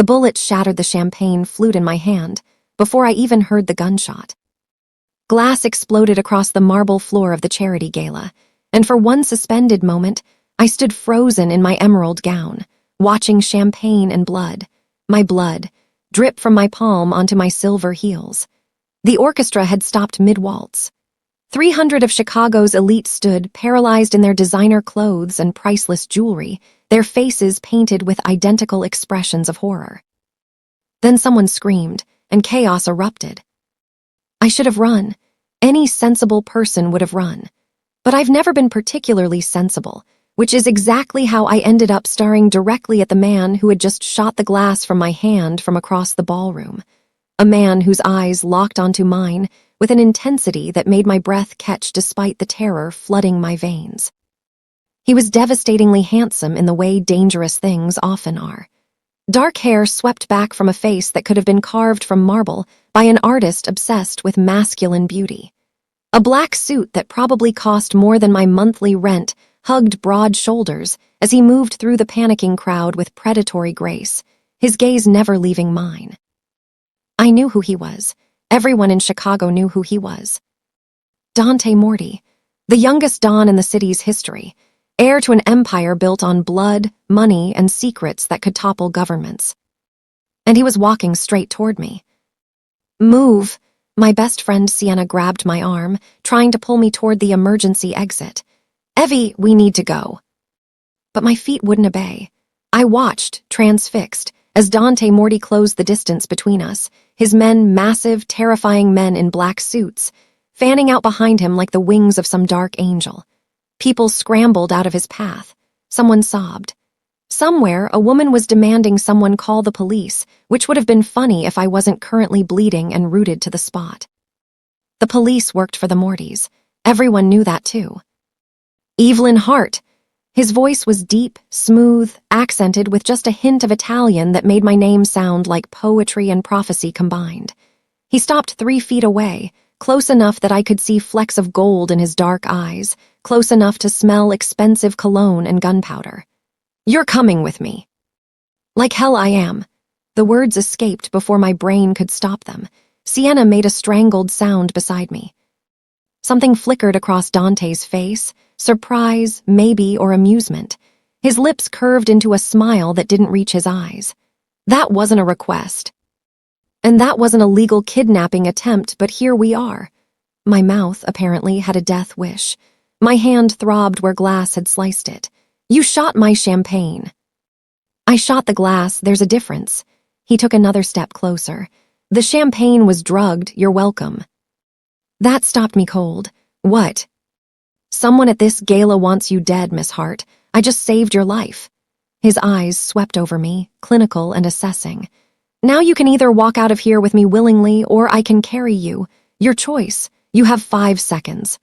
The bullet shattered the champagne flute in my hand before I even heard the gunshot. Glass exploded across the marble floor of the charity gala, and for one suspended moment, I stood frozen in my emerald gown, watching champagne and blood, my blood, drip from my palm onto my silver heels. The orchestra had stopped mid-waltz. 300 of Chicago's elite stood, paralyzed in their designer clothes and priceless jewelry, their faces painted with identical expressions of horror. Then someone screamed, and chaos erupted. I should have run. Any sensible person would have run. But I've never been particularly sensible, which is exactly how I ended up staring directly at the man who had just shot the glass from my hand from across the ballroom. A man whose eyes locked onto mine with an intensity that made my breath catch despite the terror flooding my veins. He was devastatingly handsome in the way dangerous things often are. Dark hair swept back from a face that could have been carved from marble by an artist obsessed with masculine beauty. A black suit that probably cost more than my monthly rent hugged broad shoulders as he moved through the panicking crowd with predatory grace, his gaze never leaving mine. I knew who he was. Everyone in Chicago knew who he was. Dante Morty, the youngest Don in the city's history, heir to an empire built on blood, money, and secrets that could topple governments. And he was walking straight toward me. "Move!" My best friend Sienna grabbed my arm, trying to pull me toward the emergency exit. "Evie, we need to go." But my feet wouldn't obey. I watched, transfixed, as Dante Morty closed the distance between us, his men massive, terrifying men in black suits, fanning out behind him like the wings of some dark angel. People scrambled out of his path. Someone sobbed. Somewhere, a woman was demanding someone call the police, which would have been funny if I wasn't currently bleeding and rooted to the spot. The police worked for the Mortys. Everyone knew that too. Evelyn Hart. His voice was deep, smooth, accented with just a hint of Italian that made my name sound like poetry and prophecy combined. He stopped 3 feet away, close enough that I could see flecks of gold in his dark eyes, close enough to smell expensive cologne and gunpowder. "You're coming with me." "Like hell I am." The words escaped before my brain could stop them. Sienna made a strangled sound beside me. Something flickered across Dante's face, surprise, maybe, or amusement. His lips curved into a smile that didn't reach his eyes. That wasn't a request. And that wasn't a legal kidnapping attempt, but here we are. My mouth, apparently, had a death wish. My hand throbbed where glass had sliced it. "You shot my champagne." "I shot the glass, there's a difference." He took another step closer. "The champagne was drugged, you're welcome." That stopped me cold. "What?" "Someone at this gala wants you dead, Miss Hart. I just saved your life." His eyes swept over me, clinical and assessing. "Now you can either walk out of here with me willingly or I can carry you. Your choice. You have 5 seconds.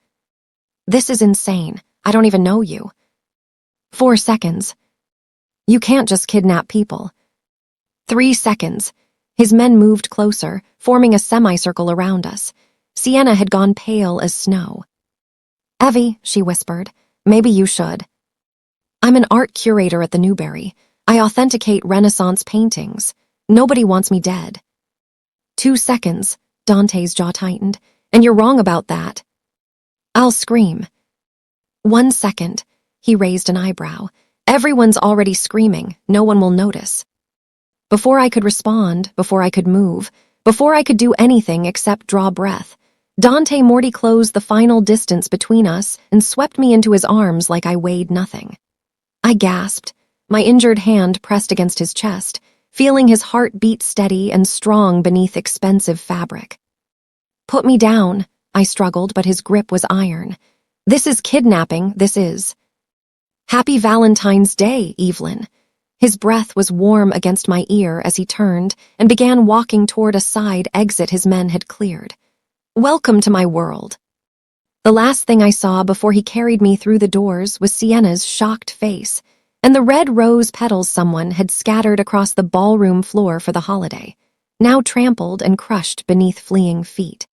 "This is insane. I don't even know you." 4 seconds. "You can't just kidnap people." 3 seconds. His men moved closer, forming a semicircle around us. Sienna had gone pale as snow. "Evie," she whispered, "maybe you should." "I'm an art curator at the Newberry. I authenticate Renaissance paintings. Nobody wants me dead." 2 seconds, Dante's jaw tightened, "and you're wrong about that." "I'll scream." 1 second, he raised an eyebrow. "Everyone's already screaming, no one will notice." Before I could respond, before I could move, before I could do anything except draw breath, Dante Morty closed the final distance between us and swept me into his arms like I weighed nothing. I gasped, my injured hand pressed against his chest, feeling his heart beat steady and strong beneath expensive fabric. "Put me down," I struggled, but his grip was iron. "This is kidnapping, this is." "Happy Valentine's Day, Evelyn." His breath was warm against my ear as he turned and began walking toward a side exit his men had cleared. "Welcome to my world." The last thing I saw before he carried me through the doors was Sienna's shocked face and the red rose petals someone had scattered across the ballroom floor for the holiday, now trampled and crushed beneath fleeing feet.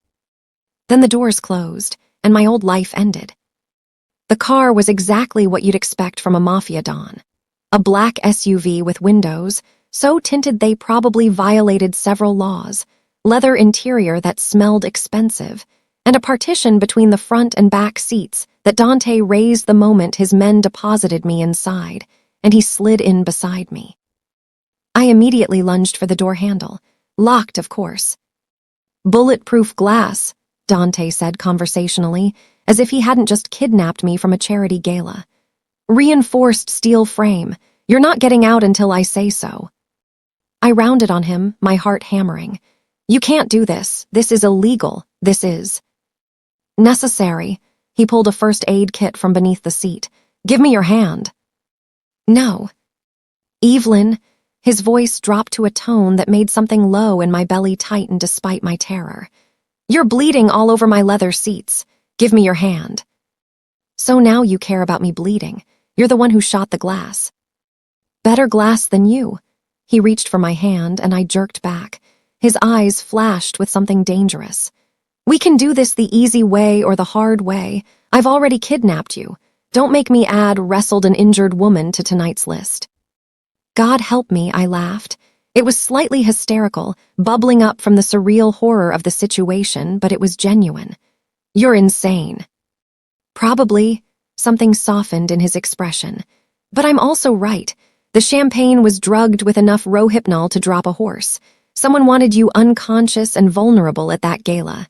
Then the doors closed, and my old life ended. The car was exactly what you'd expect from a Mafia Don. A black SUV with windows, So tinted they probably violated several laws, leather interior that smelled expensive, and a partition between the front and back seats that Dante raised the moment his men deposited me inside, and he slid in beside me. I immediately lunged for the door handle. Locked, of course. "Bulletproof glass," Dante said conversationally, as if he hadn't just kidnapped me from a charity gala. "Reinforced steel frame. You're not getting out until I say so." I rounded on him, my heart hammering. "You can't do this. This is illegal. This is necessary." He pulled a first aid kit from beneath the seat. "Give me your hand." "No." "Evelyn," his voice dropped to a tone that made something low in my belly tighten despite my terror. "You're bleeding all over my leather seats. Give me your hand." "So now you care about me bleeding. You're the one who shot the glass." "Better glass than you." He reached for my hand, and I jerked back. His eyes flashed with something dangerous. "We can do this the easy way or the hard way. I've already kidnapped you. Don't make me add wrestled an injured woman to tonight's list." "God help me," I laughed. It was slightly hysterical, bubbling up from the surreal horror of the situation, but it was genuine. "You're insane." "Probably." Something softened in his expression. "But I'm also right. The champagne was drugged with enough rohypnol to drop a horse. Someone wanted you unconscious and vulnerable at that gala.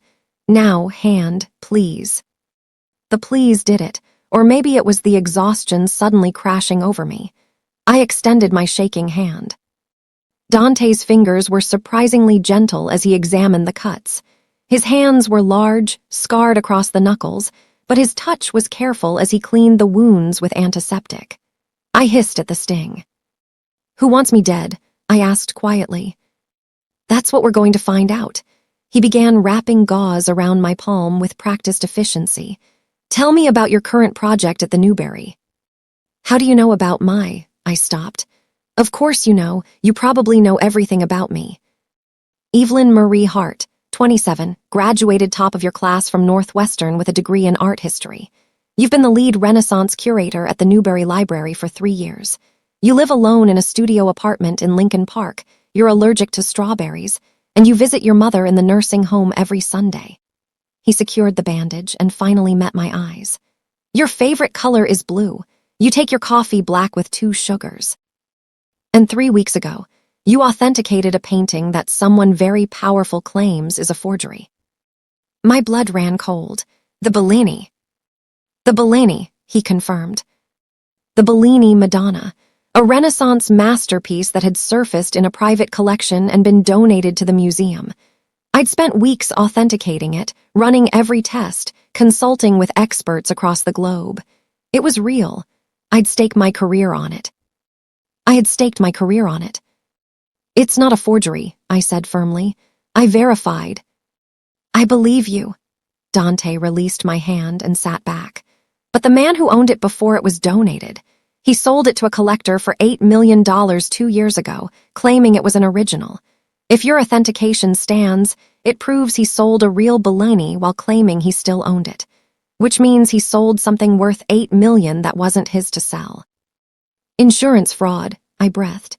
Now, hand, please." The please did it, or maybe it was the exhaustion suddenly crashing over me. I extended my shaking hand. Dante's fingers were surprisingly gentle as he examined the cuts. His hands were large, scarred across the knuckles, but his touch was careful as he cleaned the wounds with antiseptic. I hissed at the sting. "Who wants me dead?" I asked quietly. "That's what we're going to find out." He began wrapping gauze around my palm with practiced efficiency. "Tell me about your current project at the Newberry." "How do you know about my?" I stopped. "Of course you know. You probably know everything about me." "Evelyn Marie Hart, 27, graduated top of your class from Northwestern with a degree in art history. You've been the lead Renaissance curator at the Newberry Library for 3 years. You live alone in a studio apartment in Lincoln Park. You're allergic to strawberries, and you visit your mother in the nursing home every Sunday." He secured the bandage and finally met my eyes. "Your favorite color is blue. You take your coffee black with 2 sugars. And 3 weeks ago, you authenticated a painting that someone very powerful claims is a forgery." My blood ran cold. "The Bellini." "The Bellini," he confirmed. "The Bellini Madonna, a Renaissance masterpiece that had surfaced in a private collection and been donated to the museum. I'd spent weeks authenticating it, running every test, consulting with experts across the globe. It was real. I'd staked my career on it. I had staked my career on it. "It's not a forgery," I said firmly. "I verified." "I believe you." Dante released my hand and sat back. "But the man who owned it before it was donated. He sold it to a collector for $8 million 2 years ago, claiming it was an original. If your authentication stands, it proves he sold a real Bellini while claiming he still owned it, which means he sold something worth $8 million that wasn't his to sell." "Insurance fraud," I breathed.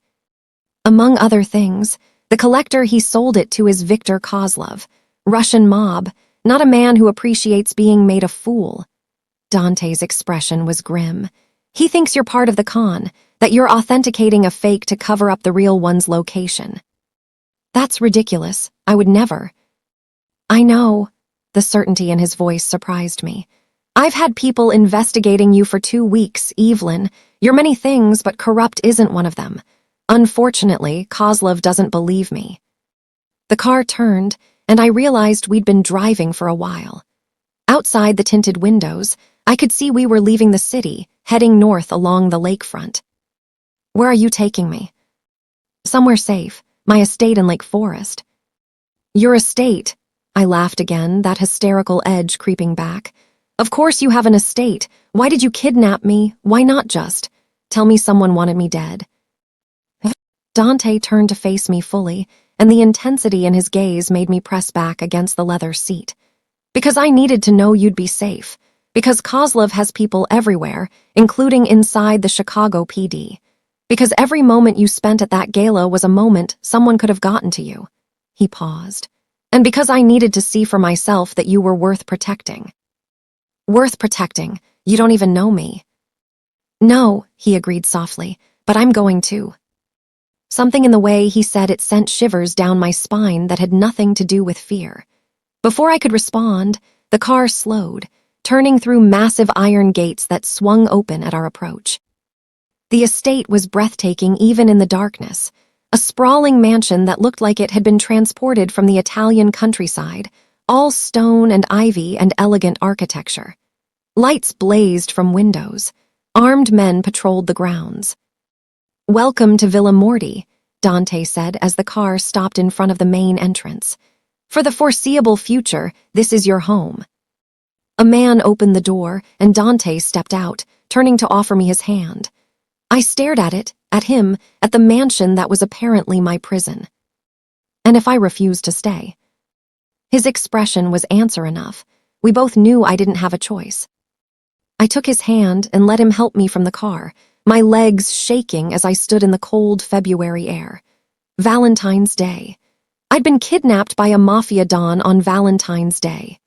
"Among other things, the collector he sold it to is Viktor Kozlov, Russian mob, not a man who appreciates being made a fool." Dante's expression was grim. "He thinks you're part of the con, that you're authenticating a fake to cover up the real one's location." "That's ridiculous. I would never." "I know." The certainty in his voice surprised me. "I've had people investigating you for 2 weeks, Evelyn. You're many things, but corrupt isn't one of them. Unfortunately, Kozlov doesn't believe me." The car turned, and I realized we'd been driving for a while. Outside the tinted windows, I could see we were leaving the city, heading north along the lakefront. "Where are you taking me?" "Somewhere safe. My estate in Lake Forest." "Your estate?" I laughed again, that hysterical edge creeping back. "Of course you have an estate. Why did you kidnap me? Why not just tell me someone wanted me dead?" Dante turned to face me fully, and the intensity in his gaze made me press back against the leather seat. "Because I needed to know you'd be safe. Because Kozlov has people everywhere, including inside the Chicago PD. Because every moment you spent at that gala was a moment someone could have gotten to you. He paused. And because I needed to see for myself that you were worth protecting. Worth protecting? You don't even know me. No, he agreed softly, but I'm going to. Something in the way he said it sent shivers down my spine that had nothing to do with fear. Before I could respond, the car slowed, turning through massive iron gates that swung open at our approach. The estate was breathtaking even in the darkness, a sprawling mansion that looked like it had been transported from the Italian countryside, all stone and ivy and elegant architecture. Lights blazed from windows. Armed men patrolled the grounds. "Welcome to Villa Morty," Dante said as the car stopped in front of the main entrance. "For the foreseeable future, this is your home." A man opened the door, and Dante stepped out, turning to offer me his hand. I stared at it, at him, at the mansion that was apparently my prison. And if I refused to stay? His expression was answer enough. We both knew I didn't have a choice. I took his hand and let him help me from the car, my legs shaking as I stood in the cold February air. Valentine's Day. I'd been kidnapped by a Mafia don on Valentine's Day.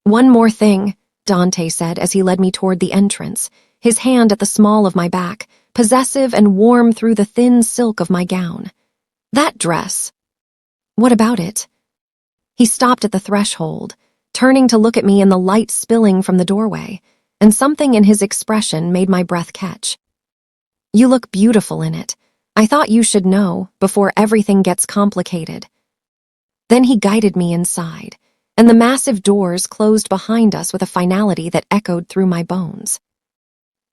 "One more thing," Dante said as he led me toward the entrance, his hand at the small of my back, possessive and warm through the thin silk of my gown. "That dress. What about it?" He stopped at the threshold, turning to look at me in the light spilling from the doorway, and something in his expression made my breath catch. "You look beautiful in it. I thought you should know before everything gets complicated." Then he guided me inside, and the massive doors closed behind us with a finality that echoed through my bones.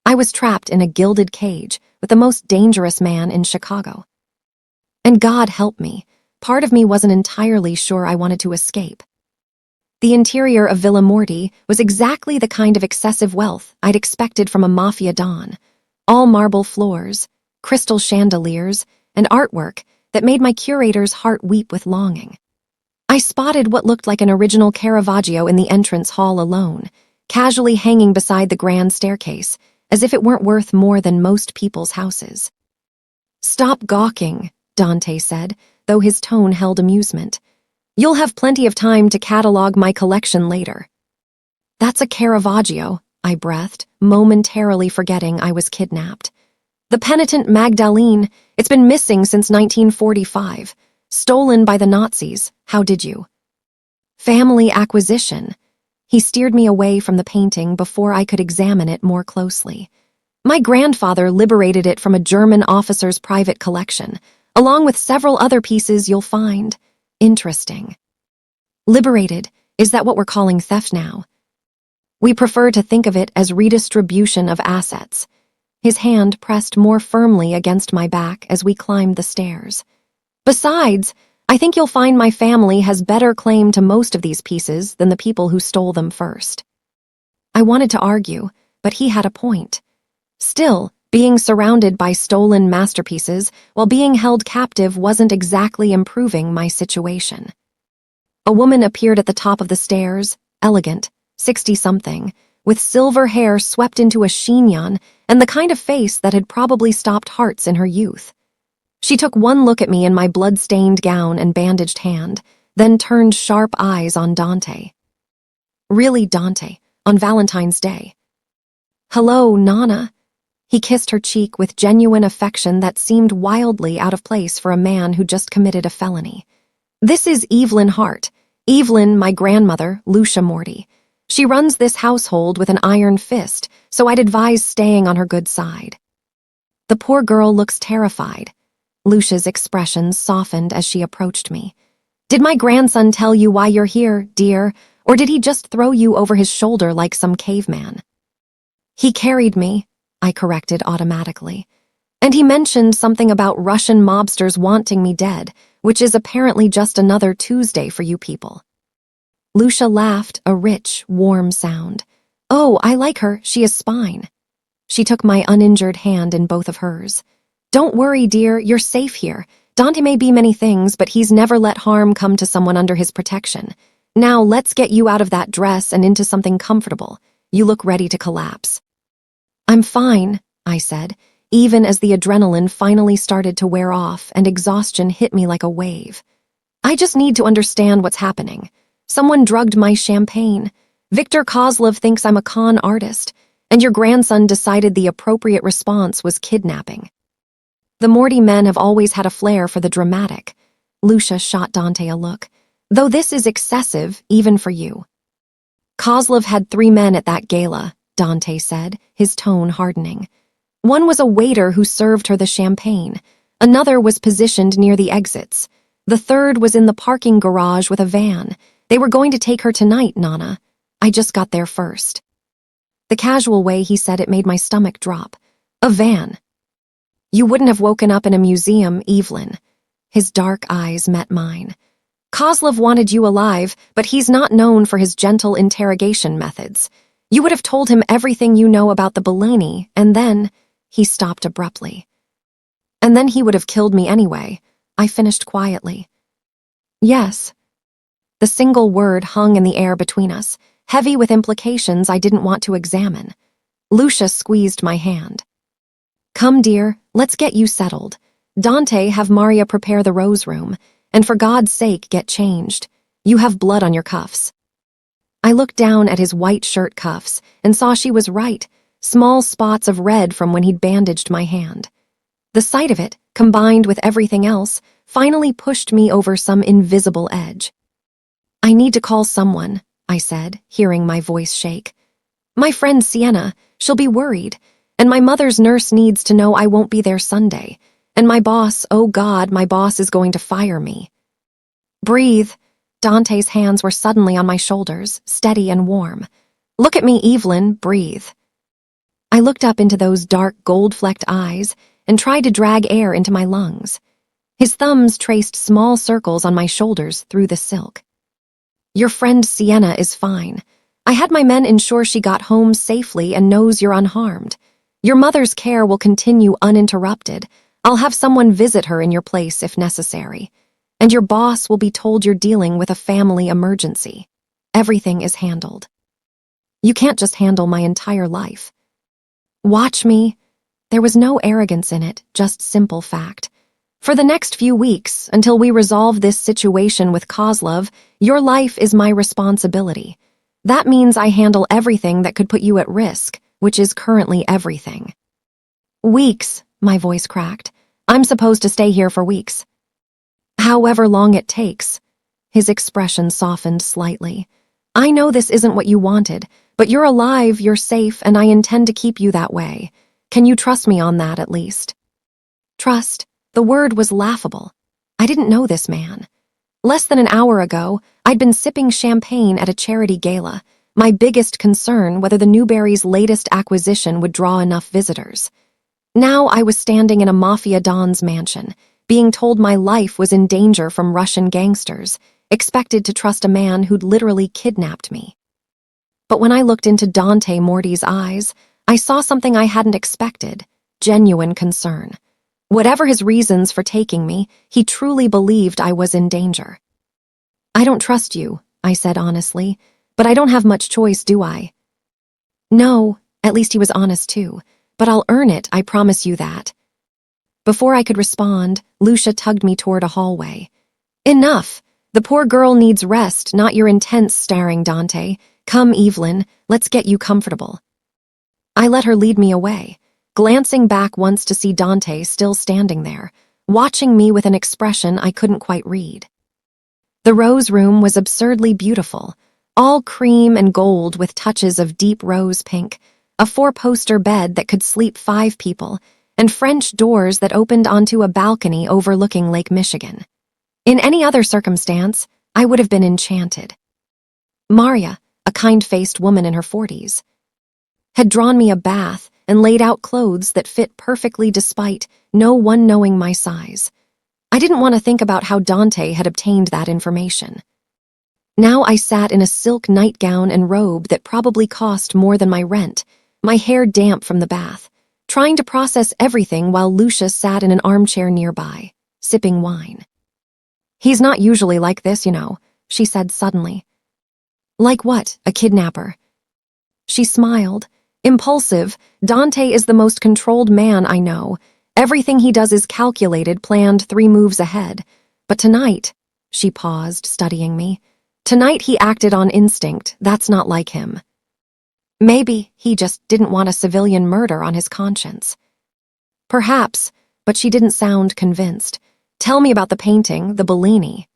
I was trapped in a gilded cage with the most dangerous man in Chicago. And God help me, part of me wasn't entirely sure I wanted to escape. The interior of Villa Morty was exactly the kind of excessive wealth I'd expected from a Mafia don. All marble floors, crystal chandeliers, and artwork that made my curator's heart weep with longing. I spotted what looked like an original Caravaggio in the entrance hall alone, casually hanging beside the grand staircase, as if it weren't worth more than most people's houses. "Stop gawking," Dante said, though his tone held amusement. "You'll have plenty of time to catalog my collection later." "That's a Caravaggio," I breathed, momentarily forgetting I was kidnapped. "The penitent Magdalene, it's been missing since 1945. Stolen by the Nazis. How did you?" "Family acquisition." He steered me away from the painting before I could examine it more closely. "My grandfather liberated it from a German officer's private collection, along with several other pieces you'll find interesting." "Liberated? Is that what we're calling theft now?" "We prefer to think of it as redistribution of assets." His hand pressed more firmly against my back as we climbed the stairs. "Besides, I think you'll find my family has better claim to most of these pieces than the people who stole them first." I wanted to argue, but he had a point. Still, being surrounded by stolen masterpieces while being held captive wasn't exactly improving my situation. A woman appeared at the top of the stairs, elegant, 60-something, with silver hair swept into a chignon and the kind of face that had probably stopped hearts in her youth. She took one look at me in my blood-stained gown and bandaged hand, then turned sharp eyes on Dante. "Really, Dante, on Valentine's Day?" "Hello, Nana." He kissed her cheek with genuine affection that seemed wildly out of place for a man who just committed a felony. "This is Evelyn Hart. Evelyn, my grandmother, Lucia Morty. She runs this household with an iron fist, so I'd advise staying on her good side." "The poor girl looks terrified." Lucia's expression softened as she approached me. "Did my grandson tell you why you're here, dear, or did he just throw you over his shoulder like some caveman?" "He carried me," I corrected automatically. "And he mentioned something about Russian mobsters wanting me dead, which is apparently just another Tuesday for you people." Lucia laughed, a rich, warm sound. "Oh, I like her, she is spine." She took my uninjured hand in both of hers. "Don't worry, dear, you're safe here. Dante may be many things, but he's never let harm come to someone under his protection. Now let's get you out of that dress and into something comfortable. You look ready to collapse." "I'm fine," I said, even as the adrenaline finally started to wear off and exhaustion hit me like a wave. I just need to understand what's happening. Someone drugged my champagne. Viktor Kozlov thinks I'm a con artist, and your grandson decided the appropriate response was kidnapping. The Morty men have always had a flair for the dramatic. Lucia shot Dante a look. Though this is excessive, even for you. Kozlov had 3 men at that gala, Dante said, his tone hardening. One was a waiter who served her the champagne. Another was positioned near the exits. The third was in the parking garage with a van. They were going to take her tonight, Nana. I just got there first. The casual way he said it made my stomach drop. A van. You wouldn't have woken up in a museum, Evelyn. His dark eyes met mine. Kozlov wanted you alive, but he's not known for his gentle interrogation methods. You would have told him everything you know about the Bellini, and then... He stopped abruptly. And then he would have killed me anyway, I finished quietly. Yes. The single word hung in the air between us, heavy with implications I didn't want to examine. Lucia squeezed my hand. Come, dear, let's get you settled. Dante, have Maria prepare the rose room, and for God's sake, get changed. You have blood on your cuffs. I looked down at his white shirt cuffs and saw she was right, small spots of red from when he'd bandaged my hand. The sight of it, combined with everything else, finally pushed me over some invisible edge. I need to call someone, I said, hearing my voice shake. My friend Sienna, she'll be worried, and my mother's nurse needs to know I won't be there Sunday, and my boss, oh God, my boss is going to fire me. Breathe. Dante's hands were suddenly on my shoulders, steady and warm. Look at me, Evelyn, breathe. I looked up into those dark, gold-flecked eyes and tried to drag air into my lungs. His thumbs traced small circles on my shoulders through the silk. Your friend Sienna is fine. I had my men ensure she got home safely and knows you're unharmed. Your mother's care will continue uninterrupted. I'll have someone visit her in your place if necessary. And your boss will be told you're dealing with a family emergency. Everything is handled. You can't just handle my entire life. Watch me. There was no arrogance in it, just simple fact. For the next few weeks, until we resolve this situation with Kozlov, your life is my responsibility. That means I handle everything that could put you at risk, which is currently everything. Weeks, my voice cracked. I'm supposed to stay here for weeks. However long it takes. His expression softened slightly. I know this isn't what you wanted, but you're alive, you're safe, and I intend to keep you that way. Can you trust me on that, at least? Trust. The word was laughable. I didn't know this man. Less than an hour ago, I'd been sipping champagne at a charity gala, my biggest concern whether the Newberry's latest acquisition would draw enough visitors. Now I was standing in a Mafia Don's mansion, being told my life was in danger from Russian gangsters, expected to trust a man who'd literally kidnapped me. But when I looked into Dante Morty's eyes, I saw something I hadn't expected, genuine concern. Whatever his reasons for taking me, he truly believed I was in danger. I don't trust you, I said honestly, but I don't have much choice, do I? No, at least he was honest too, but I'll earn it, I promise you that. Before I could respond, Lucia tugged me toward a hallway. Enough! The poor girl needs rest, not your intense staring, Dante. Come, Evelyn, let's get you comfortable. I let her lead me away, glancing back once to see Dante still standing there, watching me with an expression I couldn't quite read. The rose room was absurdly beautiful, all cream and gold with touches of deep rose pink, a 4-poster bed that could sleep 5 people, and French doors that opened onto a balcony overlooking Lake Michigan. In any other circumstance, I would have been enchanted. Maria, a kind-faced woman in her 40s, had drawn me a bath and laid out clothes that fit perfectly despite no one knowing my size. I didn't want to think about how Dante had obtained that information. Now I sat in a silk nightgown and robe that probably cost more than my rent, my hair damp from the bath, trying to process everything while Lucia sat in an armchair nearby, sipping wine. He's not usually like this, you know, she said suddenly. Like what? A kidnapper? She smiled, Impulsive, Dante is the most controlled man I know. Everything he does is calculated, planned 3 moves ahead. But tonight, she paused, studying me. Tonight he acted on instinct. That's not like him. Maybe he just didn't want a civilian murder on his conscience. Perhaps, but she didn't sound convinced. Tell me about the painting, the Bellini.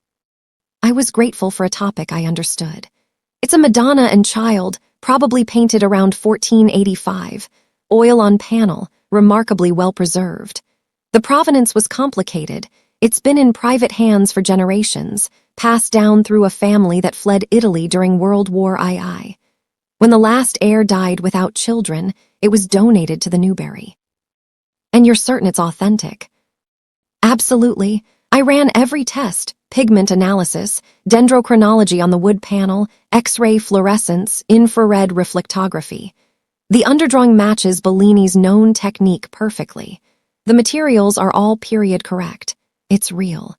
I was grateful for a topic I understood. It's a Madonna and Child, probably painted around 1485. Oil on panel, remarkably well preserved. The provenance was complicated. It's been in private hands for generations, passed down through a family that fled Italy during World War II. When the last heir died without children, it was donated to the Newbery. And you're certain it's authentic? Absolutely. I ran every test: pigment analysis, dendrochronology on the wood panel, X-ray fluorescence, infrared reflectography. The underdrawing matches Bellini's known technique perfectly. The materials are all period correct. It's real.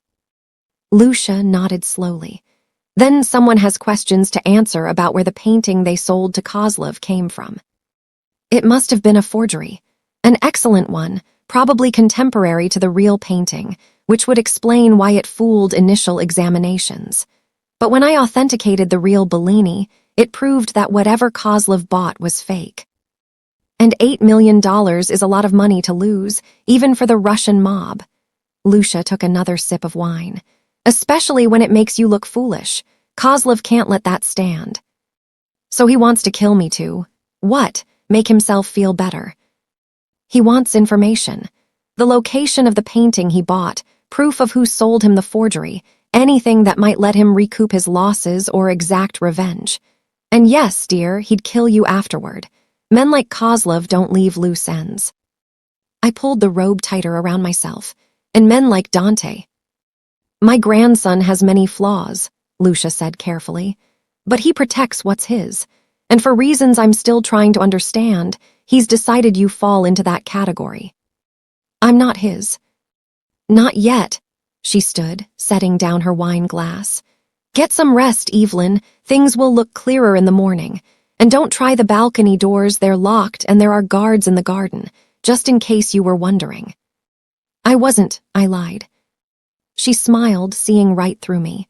Lucia nodded slowly. Then someone has questions to answer about where the painting they sold to Kozlov came from. It must have been a forgery. An excellent one, probably contemporary to the real painting, which would explain why it fooled initial examinations. But when I authenticated the real Bellini, it proved that whatever Kozlov bought was fake. And $8 million is a lot of money to lose, even for the Russian mob. Lucia took another sip of wine. Especially when it makes you look foolish. Kozlov can't let that stand. So he wants to kill me too. What? Make himself feel better. He wants information. The location of the painting he bought, proof of who sold him the forgery, anything that might let him recoup his losses or exact revenge. And yes, dear, he'd kill you afterward. Men like Kozlov don't leave loose ends. I pulled the robe tighter around myself. And men like Dante. My grandson has many flaws, Lucia said carefully, but he protects what's his. And for reasons I'm still trying to understand, he's decided you fall into that category. I'm not his. Not yet, she stood, setting down her wine glass. Get some rest, Evelyn. Things will look clearer in the morning. And don't try the balcony doors, they're locked and there are guards in the garden, just in case you were wondering. I wasn't, I lied. She smiled, seeing right through me.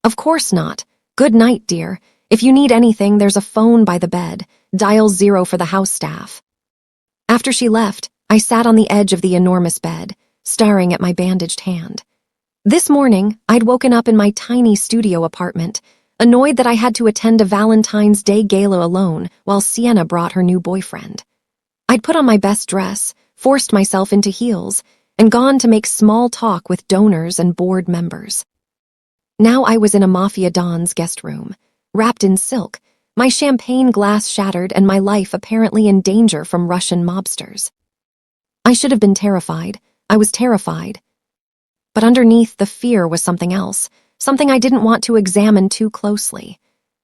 Of course not. Good night, dear. If you need anything, there's a phone by the bed. Dial 0 for the house staff. After she left, I sat on the edge of the enormous bed, staring at my bandaged hand. This morning, I'd woken up in my tiny studio apartment, annoyed that I had to attend a Valentine's Day gala alone while Sienna brought her new boyfriend. I'd put on my best dress, forced myself into heels, and gone to make small talk with donors and board members. Now I was in a Mafia Don's guest room, wrapped in silk, my champagne glass shattered and my life apparently in danger from Russian mobsters. I should have been terrified. I was terrified. But underneath the fear was something else, something I didn't want to examine too closely.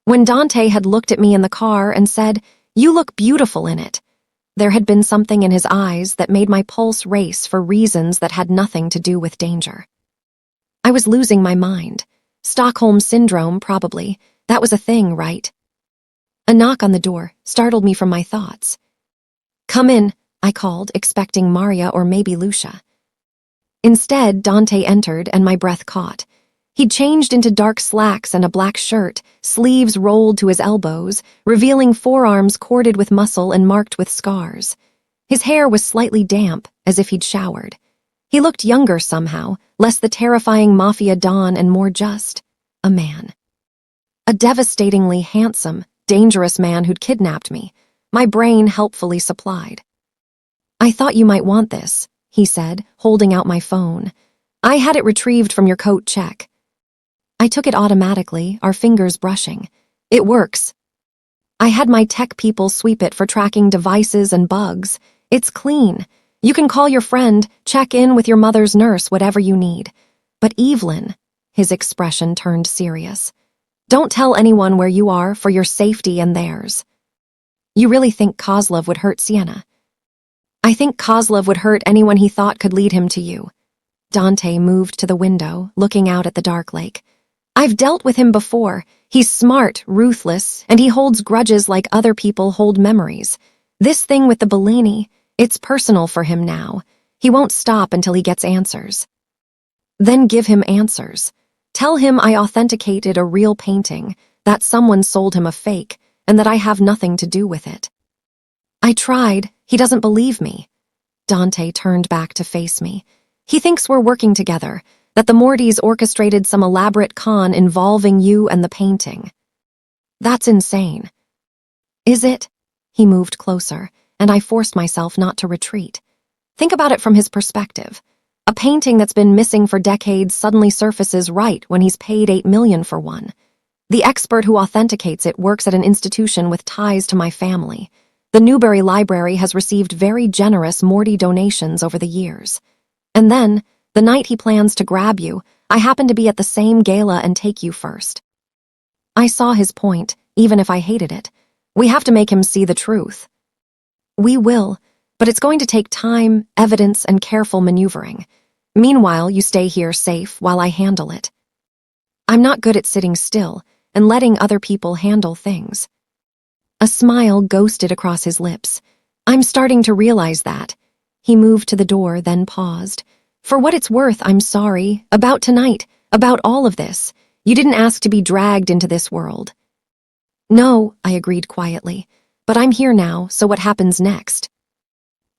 When Dante had looked at me in the car and said, "You look beautiful in it," there had been something in his eyes that made my pulse race for reasons that had nothing to do with danger. I was losing my mind. Stockholm Syndrome, probably. That was a thing, right? A knock on the door startled me from my thoughts. "Come in," I called, expecting Maria or maybe Lucia. Instead, Dante entered and my breath caught. He'd changed into dark slacks and a black shirt, sleeves rolled to his elbows, revealing forearms corded with muscle and marked with scars. His hair was slightly damp, as if he'd showered. He looked younger somehow, less the terrifying Mafia Don and more just a man. A devastatingly handsome, dangerous man who'd kidnapped me, my brain helpfully supplied. "I thought you might want this," he said, holding out my phone. "I had it retrieved from your coat check." I took it automatically, our fingers brushing. "It works." I had my tech people sweep it for tracking devices and bugs. "It's clean. You can call your friend, check in with your mother's nurse, whatever you need. But Evelyn," his expression turned serious, "don't tell anyone where you are for your safety and theirs." "You really think Kozlov would hurt Sienna?" "I think Kozlov would hurt anyone he thought could lead him to you." Dante moved to the window, looking out at the dark lake. "I've dealt with him before. He's smart, ruthless, and he holds grudges like other people hold memories. This thing with the Bellini, it's personal for him now. He won't stop until he gets answers. Then give him answers. Tell him I authenticated a real painting, that someone sold him a fake, and that I have nothing to do with it. I tried. He doesn't believe me. Dante turned back to face me. He thinks we're working together, that the Mortys orchestrated some elaborate con involving you and the painting. That's insane. Is it? He moved closer, and I forced myself not to retreat. Think about it from his perspective. A painting that's been missing for decades suddenly surfaces right when he's paid $8 million for one. The expert who authenticates it works at an institution with ties to my family. The Newberry Library has received very generous Morty donations over the years. And then, the night he plans to grab you, I happen to be at the same gala and take you first. I saw his point, even if I hated it. We have to make him see the truth. We will, but it's going to take time, evidence, and careful maneuvering. Meanwhile, you stay here safe while I handle it. I'm not good at sitting still and letting other people handle things. A smile ghosted across his lips. I'm starting to realize that. He moved to the door, then paused. For what it's worth, I'm sorry. About tonight, about all of this. You didn't ask to be dragged into this world. No, I agreed quietly. But I'm here now, so what happens next?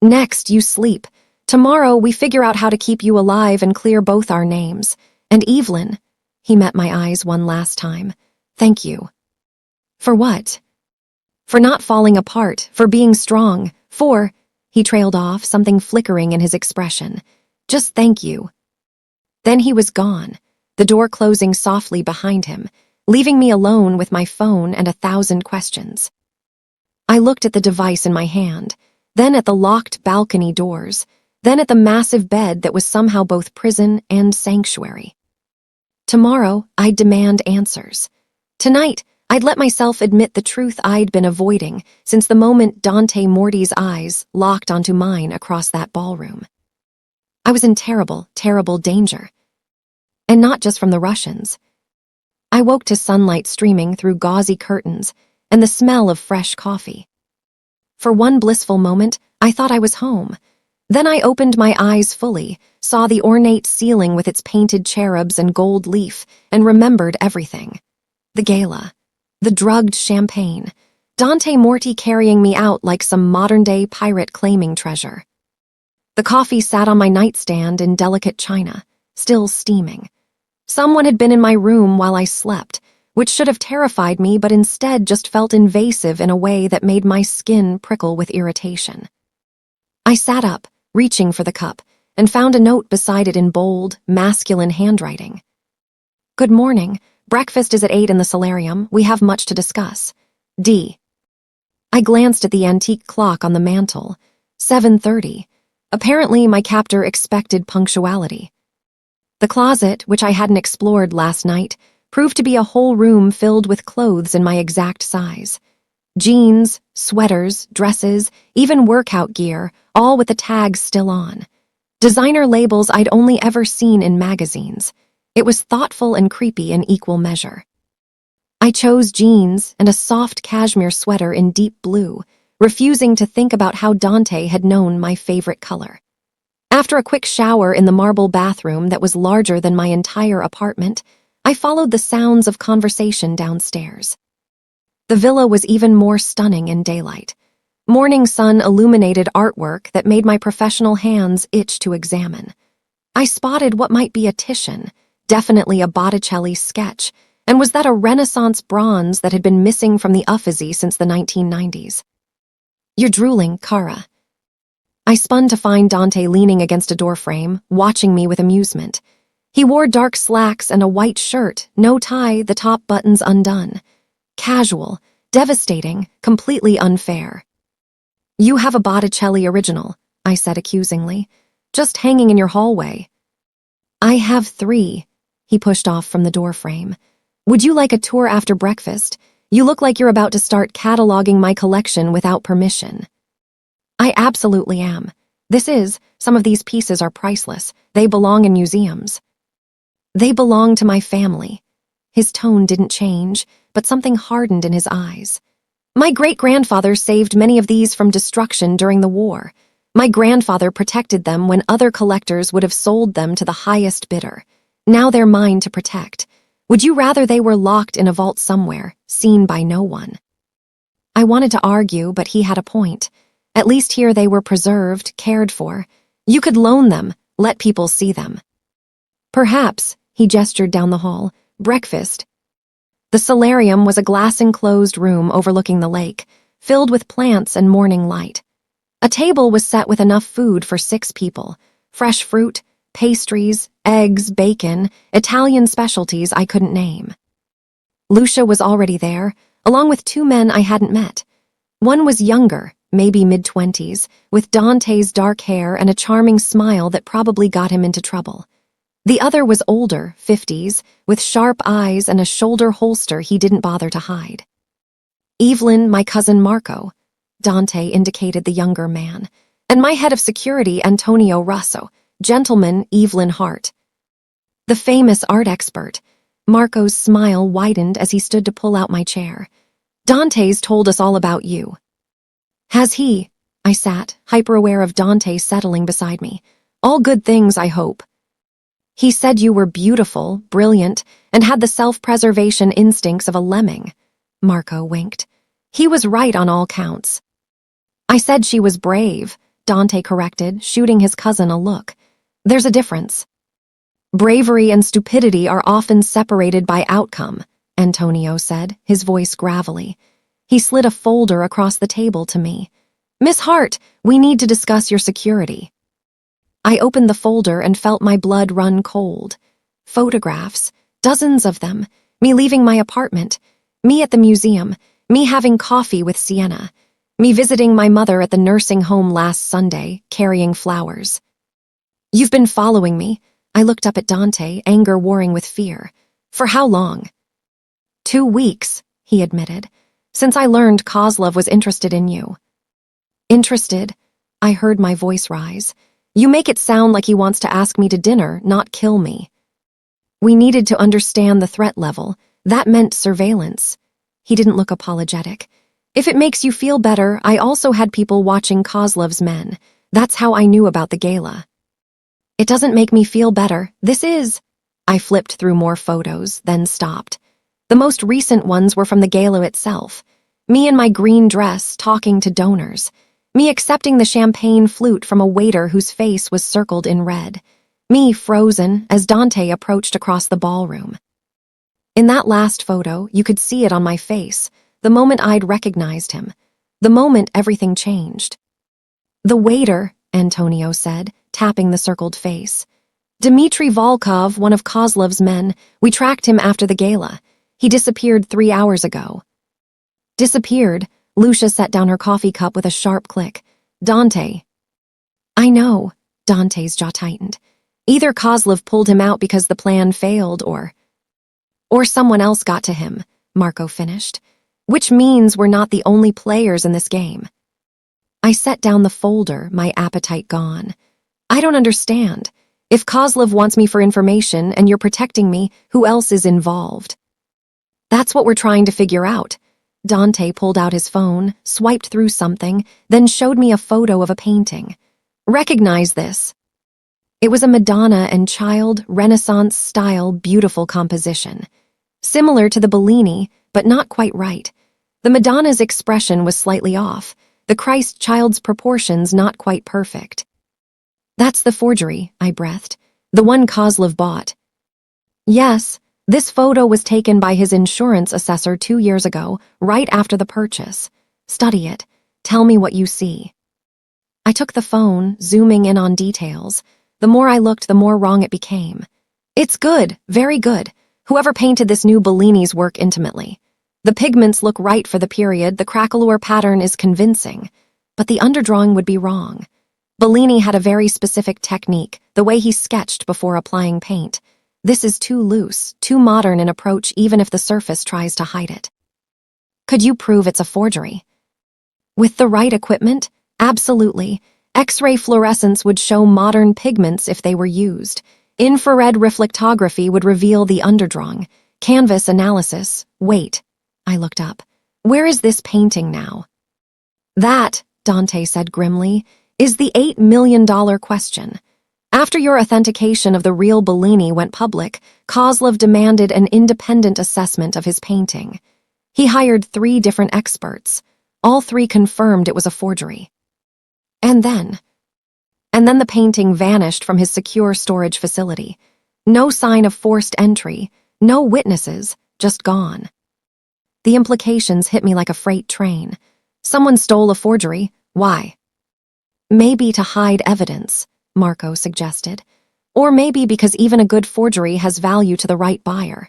Next, you sleep. Tomorrow, we figure out how to keep you alive and clear both our names. And Evelyn, he met my eyes one last time. Thank you. For what? For not falling apart, for being strong, for, he trailed off, something flickering in his expression. Just thank you. Then he was gone, the door closing softly behind him, leaving me alone with my phone and 1,000 questions. I looked at the device in my hand, then at the locked balcony doors, then at the massive bed that was somehow both prison and sanctuary. Tomorrow, I'd demand answers. Tonight, I'd let myself admit the truth I'd been avoiding since the moment Dante Morty's eyes locked onto mine across that ballroom. I was in terrible, terrible danger. And not just from the Russians. I woke to sunlight streaming through gauzy curtains and the smell of fresh coffee. For one blissful moment, I thought I was home. Then I opened my eyes fully, saw the ornate ceiling with its painted cherubs and gold leaf, and remembered everything. The gala. The drugged champagne. Dante Morty carrying me out like some modern-day pirate claiming treasure. The coffee sat on my nightstand in delicate china, still steaming. Someone had been in my room while I slept, which should have terrified me but instead just felt invasive in a way that made my skin prickle with irritation. I sat up, reaching for the cup, and found a note beside it in bold, masculine handwriting. Good morning. Breakfast is at 8 in the solarium. We have much to discuss. D. I glanced at the antique clock on the mantel. 7:30. Apparently, my captor expected punctuality. The closet, which I hadn't explored last night, proved to be a whole room filled with clothes in my exact size. Jeans, sweaters, dresses, even workout gear, all with the tags still on. Designer labels I'd only ever seen in magazines. It was thoughtful and creepy in equal measure. I chose jeans and a soft cashmere sweater in deep blue, refusing to think about how Dante had known my favorite color. After a quick shower in the marble bathroom that was larger than my entire apartment, I followed the sounds of conversation downstairs. The villa was even more stunning in daylight. Morning sun illuminated artwork that made my professional hands itch to examine. I spotted what might be a Titian, definitely a Botticelli sketch, and was that a Renaissance bronze that had been missing from the Uffizi since the 1990s. You're drooling, Kara. I spun to find Dante leaning against a doorframe, watching me with amusement. He wore dark slacks and a white shirt, no tie, the top buttons undone. Casual, devastating, completely unfair. You have a Botticelli original, I said accusingly, just hanging in your hallway. I have 3, he pushed off from the doorframe. Would you like a tour after breakfast? You look like you're about to start cataloging my collection without permission. I absolutely am. Some of these pieces are priceless. They belong in museums. They belong to my family. His tone didn't change, but something hardened in his eyes. My great-grandfather saved many of these from destruction during the war. My grandfather protected them when other collectors would have sold them to the highest bidder. Now they're mine to protect. Would you rather they were locked in a vault somewhere, seen by no one? I wanted to argue, but he had a point. At least here they were preserved, cared for. You could loan them, let people see them. Perhaps, he gestured down the hall, breakfast. The solarium was a glass-enclosed room overlooking the lake, filled with plants and morning light. A table was set with enough food for 6 people, fresh fruit, pastries, eggs, bacon, Italian specialties I couldn't name. Lucia was already there, along with 2 men I hadn't met. One was younger, maybe mid-20s, with Dante's dark hair and a charming smile that probably got him into trouble. The other was older, 50s, with sharp eyes and a shoulder holster he didn't bother to hide. Evelyn, my cousin Marco, Dante indicated the younger man, and my head of security, Antonio Russo, gentleman Evelyn Hart. The famous art expert. Marco's smile widened as he stood to pull out my chair. Dante's told us all about you. Has he? I sat, hyper-aware of Dante settling beside me. All good things, I hope. He said you were beautiful, brilliant, and had the self-preservation instincts of a lemming. Marco winked. He was right on all counts. I said she was brave, Dante corrected, shooting his cousin a look. There's a difference. Bravery and stupidity are often separated by outcome, Antonio said, his voice gravelly. He slid a folder across the table to me. Miss Hart, we need to discuss your security. I opened the folder and felt my blood run cold. Photographs, dozens of them, me leaving my apartment, me at the museum, me having coffee with Sienna, me visiting my mother at the nursing home last Sunday, carrying flowers. You've been following me. I looked up at Dante, anger warring with fear. For how long? 2 weeks, he admitted, since I learned Kozlov was interested in you. Interested? I heard my voice rise. You make it sound like he wants to ask me to dinner, not kill me. We needed to understand the threat level. That meant surveillance. He didn't look apologetic. If it makes you feel better, I also had people watching Kozlov's men. That's how I knew about the gala. It doesn't make me feel better. This is... I flipped through more photos, then stopped. The most recent ones were from the gala itself. Me in my green dress, talking to donors. Me accepting the champagne flute from a waiter whose face was circled in red. Me frozen as Dante approached across the ballroom. In that last photo, you could see it on my face, the moment I'd recognized him, the moment everything changed. The waiter, Antonio said, tapping the circled face. Dmitry Volkov, one of Kozlov's men. We tracked him after the gala. He disappeared 3 hours ago. Disappeared? Lucia set down her coffee cup with a sharp click. Dante. I know, Dante's jaw tightened. Either Kozlov pulled him out because the plan failed, or someone else got to him, Marco finished. Which means we're not the only players in this game. I set down the folder, my appetite gone. I don't understand. If Kozlov wants me for information and you're protecting me, who else is involved? That's what we're trying to figure out. Dante pulled out his phone, swiped through something, then showed me a photo of a painting. Recognize this. It was a Madonna and Child, Renaissance-style, beautiful composition. Similar to the Bellini, but not quite right. The Madonna's expression was slightly off, the Christ-Child's proportions not quite perfect. That's the forgery, I breathed. The one Kozlov bought. Yes. This photo was taken by his insurance assessor 2 years ago, right after the purchase. Study it. Tell me what you see. I took the phone, zooming in on details. The more I looked, the more wrong it became. It's good, very good. Whoever painted this knew Bellini's work intimately. The pigments look right for the period, the craquelure pattern is convincing. But the underdrawing would be wrong. Bellini had a very specific technique, the way he sketched before applying paint. This is too loose, too modern an approach even if the surface tries to hide it. Could you prove it's a forgery? With the right equipment? Absolutely. X-ray fluorescence would show modern pigments if they were used. Infrared reflectography would reveal the underdrawing. Canvas analysis. Wait. I looked up. Where is this painting now? That, Dante said grimly, is the $8 million question. After your authentication of the real Bellini went public, Kozlov demanded an independent assessment of his painting. He hired 3 different experts. All 3 confirmed it was a forgery. And then the painting vanished from his secure storage facility. No sign of forced entry, no witnesses, just gone. The implications hit me like a freight train. Someone stole a forgery. Why? Maybe to hide evidence, Marco suggested. Or maybe because even a good forgery has value to the right buyer.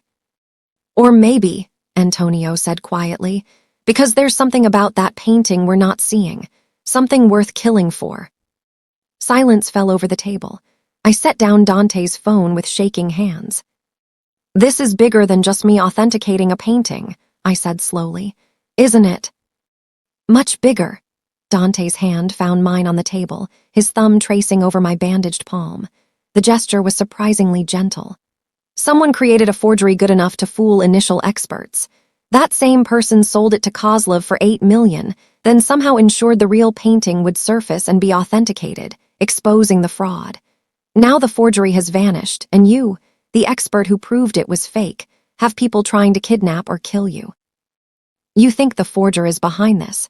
Or maybe, Antonio said quietly, because there's something about that painting we're not seeing, something worth killing for. Silence fell over the table. I set down Dante's phone with shaking hands. This is bigger than just me authenticating a painting, I said slowly. Isn't it? Much bigger. Dante's hand found mine on the table, his thumb tracing over my bandaged palm. The gesture was surprisingly gentle. Someone created a forgery good enough to fool initial experts. That same person sold it to Kozlov for $8 million, then somehow ensured the real painting would surface and be authenticated, exposing the fraud. Now the forgery has vanished, and you, the expert who proved it was fake, have people trying to kidnap or kill you. You think the forger is behind this?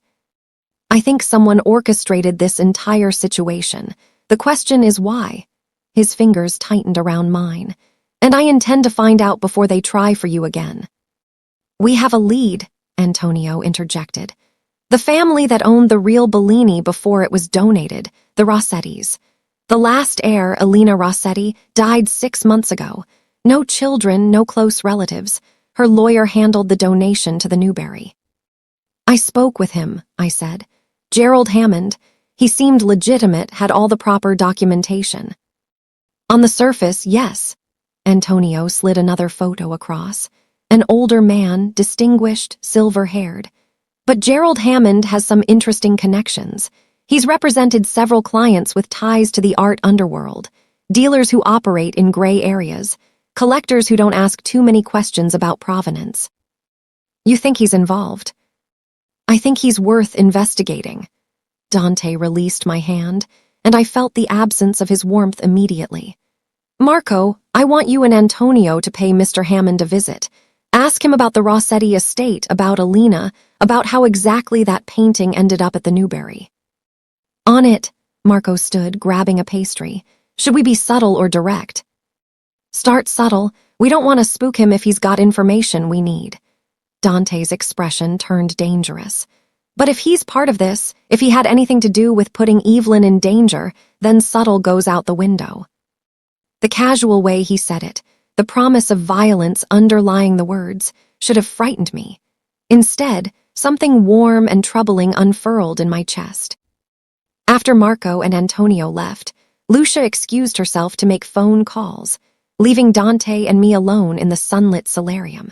I think someone orchestrated this entire situation. The question is why? His fingers tightened around mine. And I intend to find out before they try for you again. We have a lead, Antonio interjected. The family that owned the real Bellini before it was donated, the Rossettis. The last heir, Elena Rossetti, died 6 months ago. No children, no close relatives. Her lawyer handled the donation to the Newberry. I spoke with him, I said. Gerald Hammond. He seemed legitimate, had all the proper documentation. On the surface, yes. Antonio slid another photo across. An older man, distinguished, silver-haired. But Gerald Hammond has some interesting connections. He's represented several clients with ties to the art underworld, dealers who operate in gray areas, collectors who don't ask too many questions about provenance. You think he's involved? I think he's worth investigating. Dante released my hand, and I felt the absence of his warmth immediately. Marco, I want you and Antonio to pay Mr. Hammond a visit. Ask him about the Rossetti estate, about Elena, about how exactly that painting ended up at the Newberry. On it, Marco stood, grabbing a pastry. Should we be subtle or direct? Start subtle. We don't want to spook him if he's got information we need. Dante's expression turned dangerous. But if he's part of this, if he had anything to do with putting Evelyn in danger, then subtle goes out the window. The casual way he said it, the promise of violence underlying the words, should have frightened me. Instead, something warm and troubling unfurled in my chest. After Marco and Antonio left, Lucia excused herself to make phone calls, leaving Dante and me alone in the sunlit solarium.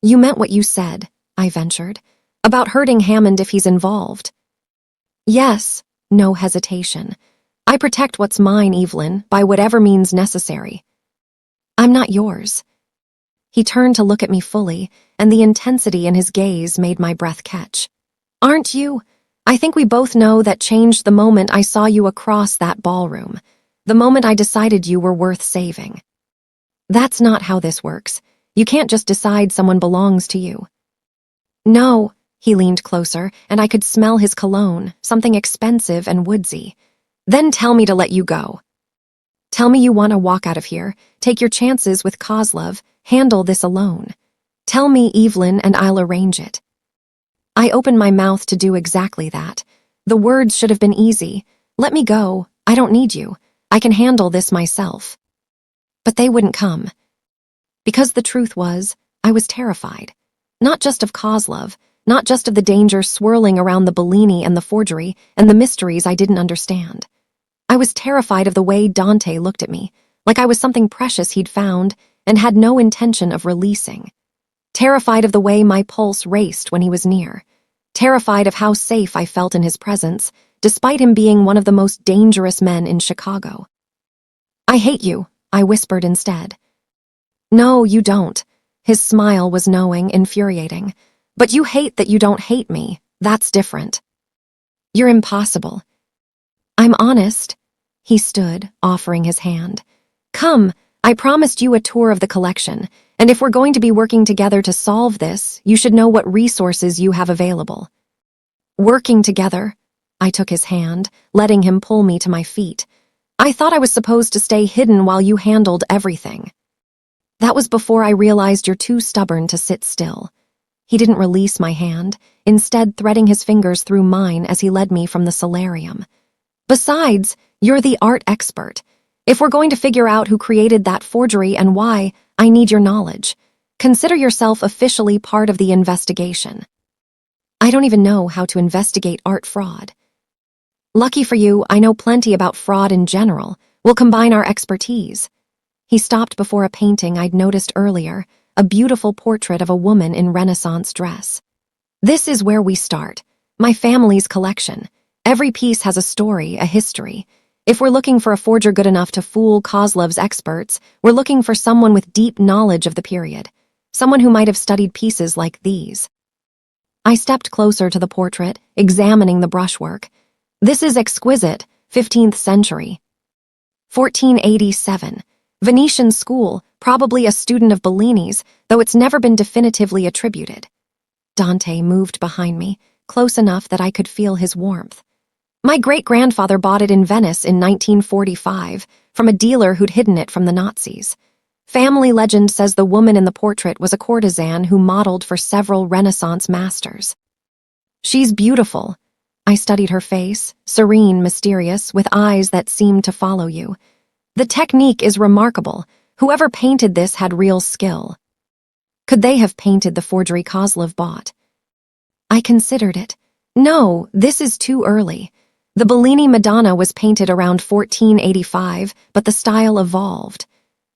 You meant what you said, I ventured, about hurting Hammond if he's involved. Yes, no hesitation. I protect what's mine, Evelyn, by whatever means necessary. I'm not yours. He turned to look at me fully, and the intensity in his gaze made my breath catch. Aren't you? I think we both know that changed the moment I saw you across that ballroom, the moment I decided you were worth saving. That's not how this works. You can't just decide someone belongs to you. No, he leaned closer, and I could smell his cologne, something expensive and woodsy. Then tell me to let you go. Tell me you want to walk out of here, take your chances with Kozlov, handle this alone. Tell me, Evelyn, and I'll arrange it. I opened my mouth to do exactly that. The words should have been easy. Let me go. I don't need you. I can handle this myself. But they wouldn't come. Because the truth was, I was terrified. Not just of Kozlov, not just of the danger swirling around the Bellini and the forgery and the mysteries I didn't understand. I was terrified of the way Dante looked at me, like I was something precious he'd found and had no intention of releasing. Terrified of the way my pulse raced when he was near. Terrified of how safe I felt in his presence, despite him being one of the most dangerous men in Chicago. I hate you, I whispered instead. No, you don't. His smile was knowing, infuriating. But you hate that you don't hate me. That's different. You're impossible. I'm honest. He stood, offering his hand. Come, I promised you a tour of the collection, and if we're going to be working together to solve this, you should know what resources you have available. Working together? I took his hand, letting him pull me to my feet. I thought I was supposed to stay hidden while you handled everything. That was before I realized you're too stubborn to sit still. He didn't release my hand, instead threading his fingers through mine as he led me from the solarium. Besides, you're the art expert. If we're going to figure out who created that forgery and why, I need your knowledge. Consider yourself officially part of the investigation. I don't even know how to investigate art fraud. Lucky for you, I know plenty about fraud in general. We'll combine our expertise. He stopped before a painting I'd noticed earlier, a beautiful portrait of a woman in Renaissance dress. This is where we start. My family's collection. Every piece has a story, a history. If we're looking for a forger good enough to fool Kozlov's experts, we're looking for someone with deep knowledge of the period. Someone who might have studied pieces like these. I stepped closer to the portrait, examining the brushwork. This is exquisite, 15th century. 1487. Venetian school, probably a student of Bellini's, though it's never been definitively attributed. Dante moved behind me, close enough that I could feel his warmth. My great-grandfather bought it in Venice in 1945 from a dealer who'd hidden it from the Nazis. Family legend says the woman in the portrait was a courtesan who modeled for several Renaissance masters. She's beautiful. I studied her face, serene, mysterious, with eyes that seemed to follow you. The technique is remarkable. Whoever painted this had real skill. Could they have painted the forgery Kozlov bought? I considered it. No, this is too early. The Bellini Madonna was painted around 1485, but the style evolved.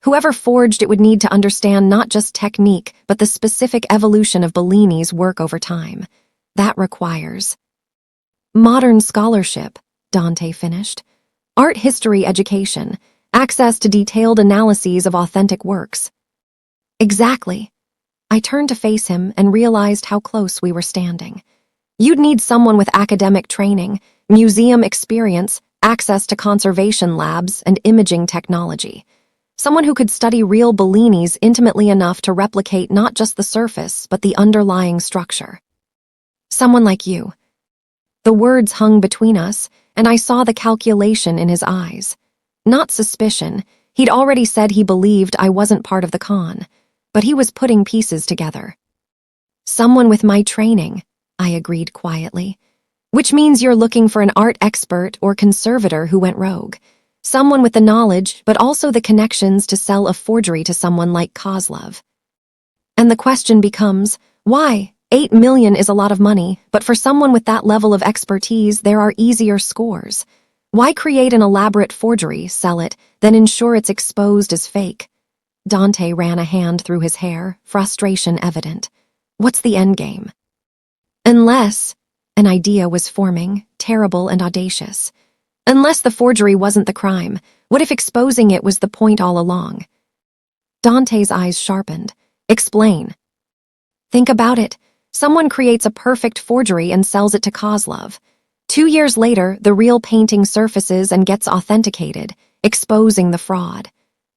Whoever forged it would need to understand not just technique, but the specific evolution of Bellini's work over time. That requires modern scholarship, Dante finished. Art history education, access to detailed analyses of authentic works. Exactly. I turned to face him and realized how close we were standing. You'd need someone with academic training, museum experience, access to conservation labs, and imaging technology. Someone who could study real Bellinis intimately enough to replicate not just the surface, but the underlying structure. Someone like you. The words hung between us, and I saw the calculation in his eyes. Not suspicion. He'd already said he believed I wasn't part of the con, but he was putting pieces together. Someone with my training, I agreed quietly. Which means you're looking for an art expert or conservator who went rogue. Someone with the knowledge, but also the connections to sell a forgery to someone like Kozlov. And the question becomes, why? 8 million is a lot of money, but for someone with that level of expertise, there are easier scores. Why create an elaborate forgery, sell it, then ensure it's exposed as fake? Dante ran a hand through his hair, frustration evident. What's the endgame? Unless an idea was forming, terrible and audacious. Unless the forgery wasn't the crime, what if exposing it was the point all along? Dante's eyes sharpened. Explain. Think about it. Someone creates a perfect forgery and sells it to Kozlov. 2 years later, the real painting surfaces and gets authenticated, exposing the fraud.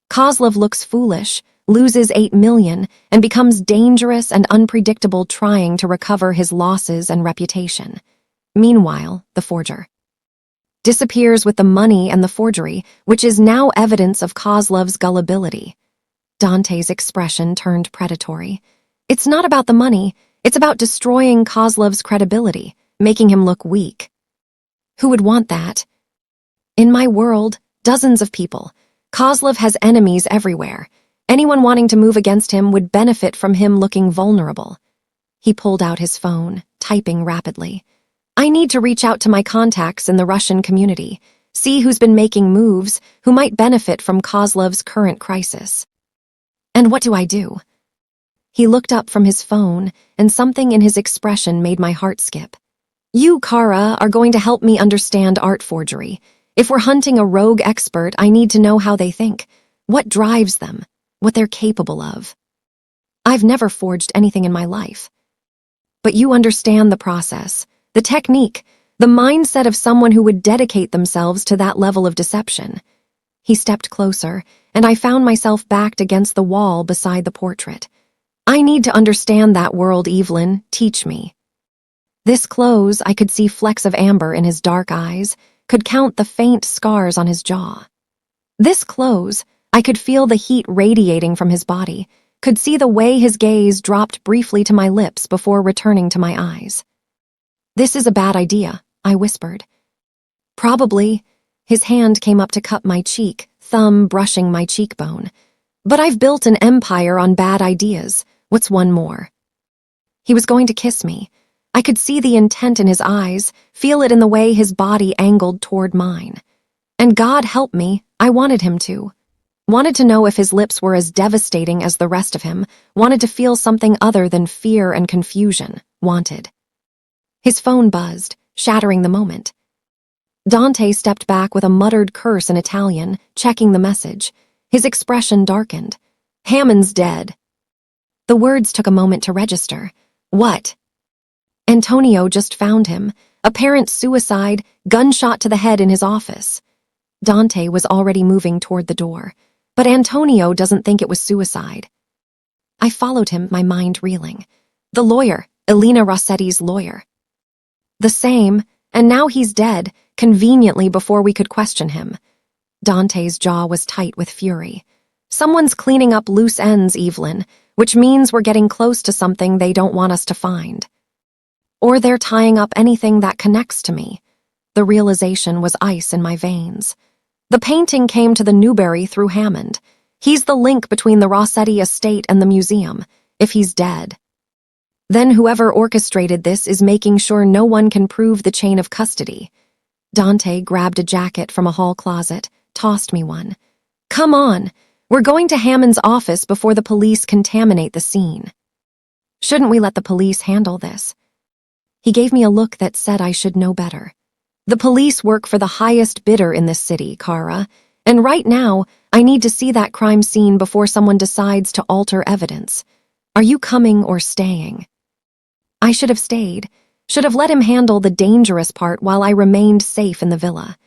Kozlov looks foolish, loses 8 million, and becomes dangerous and unpredictable trying to recover his losses and reputation. Meanwhile, the forger disappears with the money and the forgery, which is now evidence of Kozlov's gullibility. Dante's expression turned predatory. It's not about the money, it's about destroying Kozlov's credibility, making him look weak. Who would want that? In my world, dozens of people. Kozlov has enemies everywhere. Anyone wanting to move against him would benefit from him looking vulnerable. He pulled out his phone, typing rapidly. I need to reach out to my contacts in the Russian community, see who's been making moves, who might benefit from Kozlov's current crisis. And what do I do? He looked up from his phone, and something in his expression made my heart skip. You, Kara, are going to help me understand art forgery. If we're hunting a rogue expert, I need to know how they think, what drives them, what they're capable of. I've never forged anything in my life. But you understand the process, the technique, the mindset of someone who would dedicate themselves to that level of deception. He stepped closer, and I found myself backed against the wall beside the portrait. I need to understand that world, Evelyn. Teach me. This close, I could see flecks of amber in his dark eyes, could count the faint scars on his jaw. This close, I could feel the heat radiating from his body, could see the way his gaze dropped briefly to my lips before returning to my eyes. This is a bad idea, I whispered. Probably. His hand came up to cup my cheek, thumb brushing my cheekbone. But I've built an empire on bad ideas. What's one more? He was going to kiss me. I could see the intent in his eyes, feel it in the way his body angled toward mine. And God help me, I wanted him to. Wanted to know if his lips were as devastating as the rest of him, wanted to feel something other than fear and confusion, wanted. His phone buzzed, shattering the moment. Dante stepped back with a muttered curse in Italian, checking the message. His expression darkened. Hammond's dead. The words took a moment to register. What? Antonio just found him. Apparent suicide, gunshot to the head in his office. Dante was already moving toward the door. But Antonio doesn't think it was suicide. I followed him, my mind reeling. The lawyer, Elena Rossetti's lawyer. The same, and now he's dead, conveniently before we could question him. Dante's jaw was tight with fury. Someone's cleaning up loose ends, Evelyn, which means we're getting close to something they don't want us to find. Or they're tying up anything that connects to me. The realization was ice in my veins. The painting came to the Newbery through Hammond. He's the link between the Rossetti estate and the museum, if he's dead. Then whoever orchestrated this is making sure no one can prove the chain of custody. Dante grabbed a jacket from a hall closet, tossed me one. Come on, we're going to Hammond's office before the police contaminate the scene. Shouldn't we let the police handle this? He gave me a look that said I should know better. The police work for the highest bidder in this city, Kara, and right now, I need to see that crime scene before someone decides to alter evidence. Are you coming or staying? I should have stayed. Should have let him handle the dangerous part while I remained safe in the villa.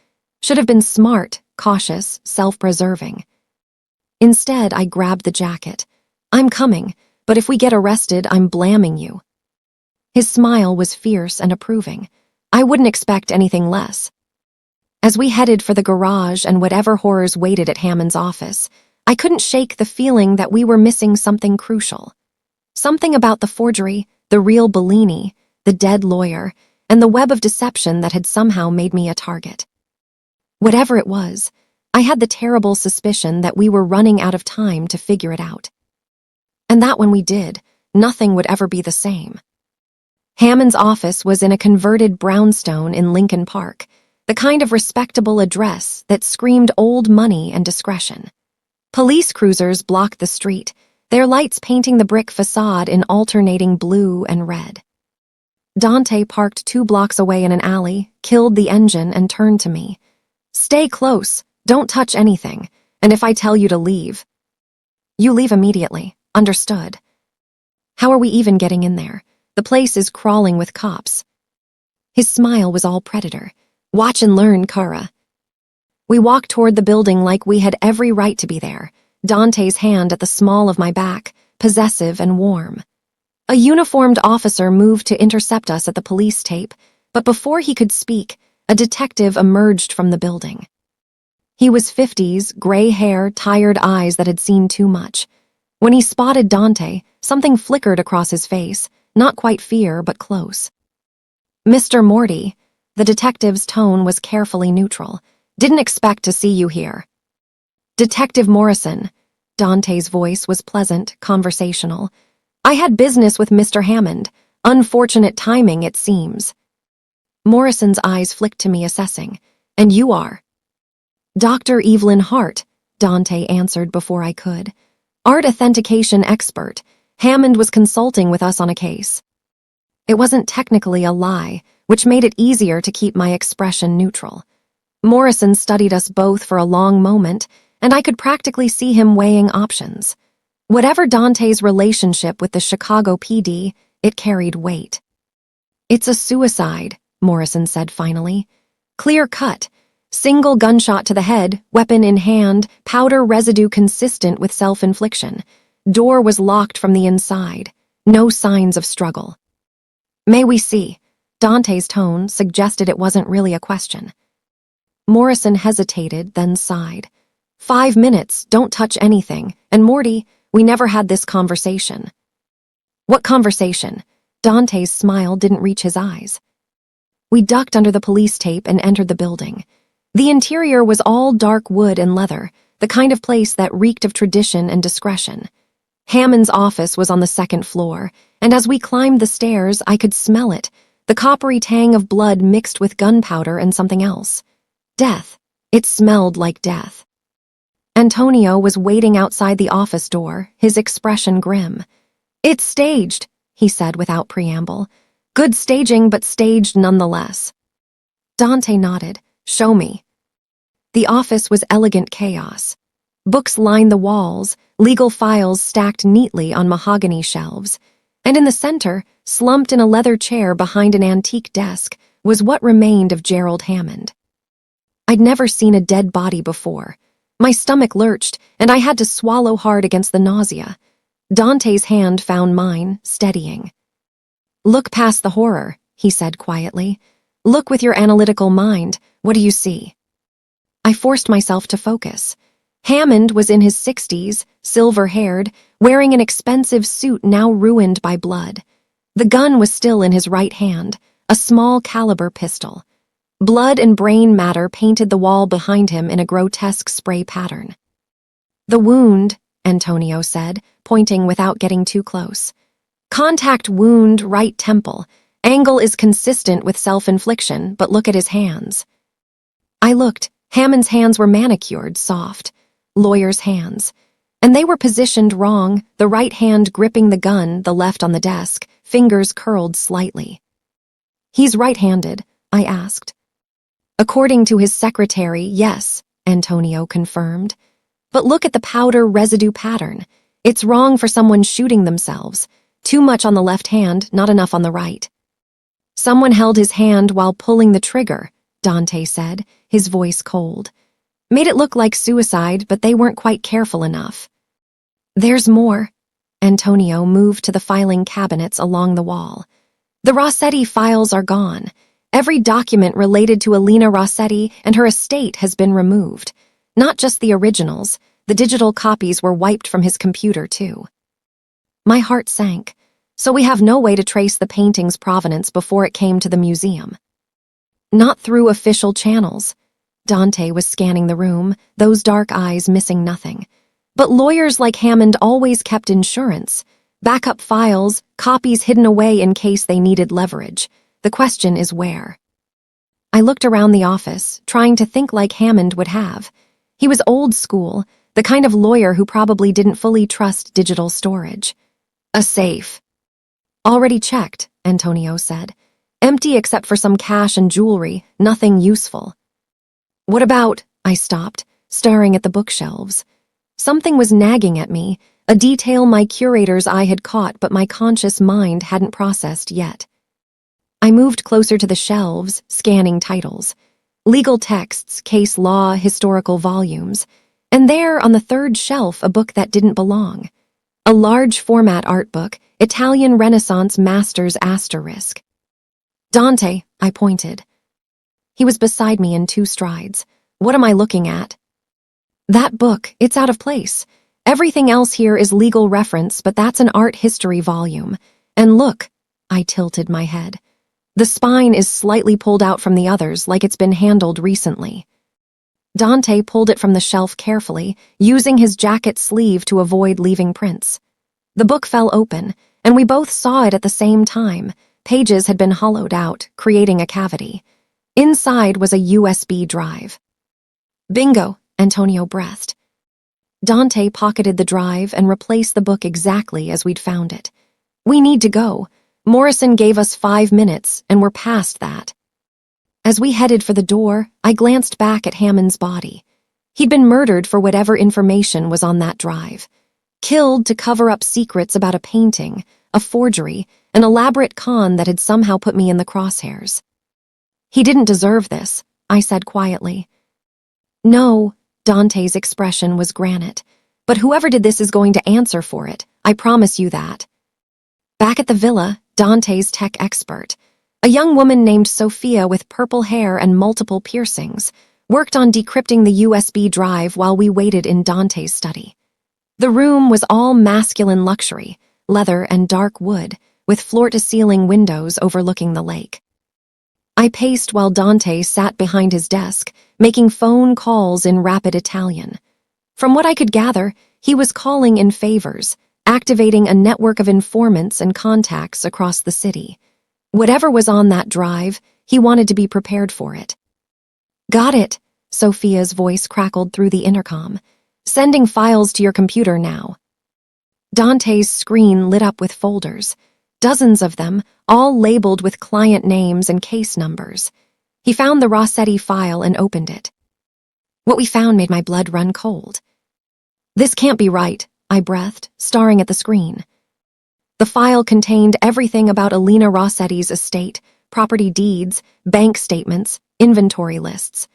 Should have been smart, cautious, self-preserving. Instead, I grabbed the jacket. I'm coming, but if we get arrested, I'm blaming you. His smile was fierce and approving. I wouldn't expect anything less. As we headed for the garage and whatever horrors waited at Hammond's office, I couldn't shake the feeling that we were missing something crucial. Something about the forgery, the real Bellini, the dead lawyer, and the web of deception that had somehow made me a target. Whatever it was, I had the terrible suspicion that we were running out of time to figure it out. And that when we did, nothing would ever be the same. Hammond's office was in a converted brownstone in Lincoln Park, the kind of respectable address that screamed old money and discretion. Police cruisers blocked the street, their lights painting the brick facade in alternating blue and red. Dante parked 2 blocks away in an alley, killed the engine, and turned to me. Stay close, don't touch anything, and if I tell you to leave, you leave immediately, understood? How are we even getting in there? The place is crawling with cops. His smile was all predator. Watch and learn, Kara. We walked toward the building like we had every right to be there, Dante's hand at the small of my back, possessive and warm. A uniformed officer moved to intercept us at the police tape, but before he could speak, a detective emerged from the building. He was 50s, gray hair, tired eyes that had seen too much. When he spotted Dante, something flickered across his face, not quite fear, but close. Mr. Morty, the detective's tone was carefully neutral. Didn't expect to see you here. Detective Morrison, Dante's voice was pleasant, conversational. I had business with Mr. Hammond. Unfortunate timing, it seems. Morrison's eyes flicked to me, assessing. And you are? Dr. Evelyn Hart, Dante answered before I could. Art authentication expert. Hammond was consulting with us on a case. It wasn't technically a lie, which made it easier to keep my expression neutral. Morrison studied us both for a long moment, and I could practically see him weighing options. Whatever Dante's relationship with the Chicago PD, it carried weight. "It's a suicide," Morrison said finally. "Clear cut. Single gunshot to the head, weapon in hand, powder residue consistent with self-infliction. Door was locked from the inside. No signs of struggle." "May we see?" Dante's tone suggested it wasn't really a question. Morrison hesitated, then sighed. 5 minutes, don't touch anything. And Morty, we never had this conversation. "What conversation?" Dante's smile didn't reach his eyes. We ducked under the police tape and entered the building. The interior was all dark wood and leather, the kind of place that reeked of tradition and discretion. Hammond's office was on the second floor, and as we climbed the stairs, I could smell it, the coppery tang of blood mixed with gunpowder and something else. Death. It smelled like death. Antonio was waiting outside the office door, his expression grim. "It's staged," he said without preamble. "Good staging, but staged nonetheless." Dante nodded. "Show me." The office was elegant chaos. Books lined the walls, legal files stacked neatly on mahogany shelves, and in the center, slumped in a leather chair behind an antique desk, was what remained of Gerald Hammond. I'd never seen a dead body before. My stomach lurched, and I had to swallow hard against the nausea. Dante's hand found mine, steadying. "Look past the horror," he said quietly. "Look with your analytical mind. What do you see?" I forced myself to focus. Hammond was in his 60s, silver-haired, wearing an expensive suit now ruined by blood. The gun was still in his right hand, a small-caliber pistol. Blood and brain matter painted the wall behind him in a grotesque spray pattern. "The wound," Antonio said, pointing without getting too close. "Contact wound, right temple. Angle is consistent with self-infliction, but look at his hands." I looked. Hammond's hands were manicured, soft. Lawyer's hands. And they were positioned wrong, the right hand gripping the gun, the left on the desk, fingers curled slightly. "He's right-handed?" I asked. "According to his secretary, yes," Antonio confirmed. "But look at the powder residue pattern. It's wrong for someone shooting themselves. Too much on the left hand, not enough on the right." "Someone held his hand while pulling the trigger," Dante said, his voice cold. "Made it look like suicide, but they weren't quite careful enough." "There's more." Antonio moved to the filing cabinets along the wall. "The Rossetti files are gone. Every document related to Alina Rossetti and her estate has been removed. Not just the originals, the digital copies were wiped from his computer, too." My heart sank. So we have no way to trace the painting's provenance before it came to the museum. "Not through official channels." Dante was scanning the room, those dark eyes missing nothing. "But lawyers like Hammond always kept insurance. Backup files, copies hidden away in case they needed leverage. The question is where?" I looked around the office, trying to think like Hammond would have. He was old school, the kind of lawyer who probably didn't fully trust digital storage. "A safe." "Already checked," Antonio said. "Empty except for some cash and jewelry, nothing useful." "What about?" I stopped, staring at the bookshelves. Something was nagging at me, a detail my curator's eye had caught but my conscious mind hadn't processed yet. I moved closer to the shelves, scanning titles. Legal texts, case law, historical volumes. And there, on the third shelf, a book that didn't belong. A large-format art book, Italian Renaissance Masters Asterisk. "Dante," I pointed. He was beside me in 2 strides. "What am I looking at?" "That book, it's out of place. Everything else here is legal reference, but that's an art history volume. And look," I tilted my head. "The spine is slightly pulled out from the others, like it's been handled recently." Dante pulled it from the shelf carefully, using his jacket sleeve to avoid leaving prints. The book fell open, and we both saw it at the same time. Pages had been hollowed out, creating a cavity. Inside was a USB drive. "Bingo," Antonio breathed. Dante pocketed the drive and replaced the book exactly as we'd found it. "We need to go. Morrison gave us 5 minutes, and we're past that." As we headed for the door, I glanced back at Hammond's body. He'd been murdered for whatever information was on that drive. Killed to cover up secrets about a painting, a forgery, an elaborate con that had somehow put me in the crosshairs. "He didn't deserve this," I said quietly. "No," Dante's expression was granite. "But whoever did this is going to answer for it. I promise you that." Back at the villa, Dante's tech expert, a young woman named Sophia with purple hair and multiple piercings, worked on decrypting the USB drive while we waited in Dante's study. The room was all masculine luxury, leather and dark wood, with floor-to-ceiling windows overlooking the lake. I paced while Dante sat behind his desk, making phone calls in rapid Italian. From what I could gather, he was calling in favors, activating a network of informants and contacts across the city. Whatever was on that drive, he wanted to be prepared for it. "Got it," Sophia's voice crackled through the intercom. "Sending files to your computer now." Dante's screen lit up with folders, dozens of them, all labeled with client names and case numbers. He found the Rossetti file and opened it. What we found made my blood run cold. "This can't be right," I breathed, staring at the screen. The file contained everything about Alina Rossetti's estate, property deeds, bank statements, inventory lists.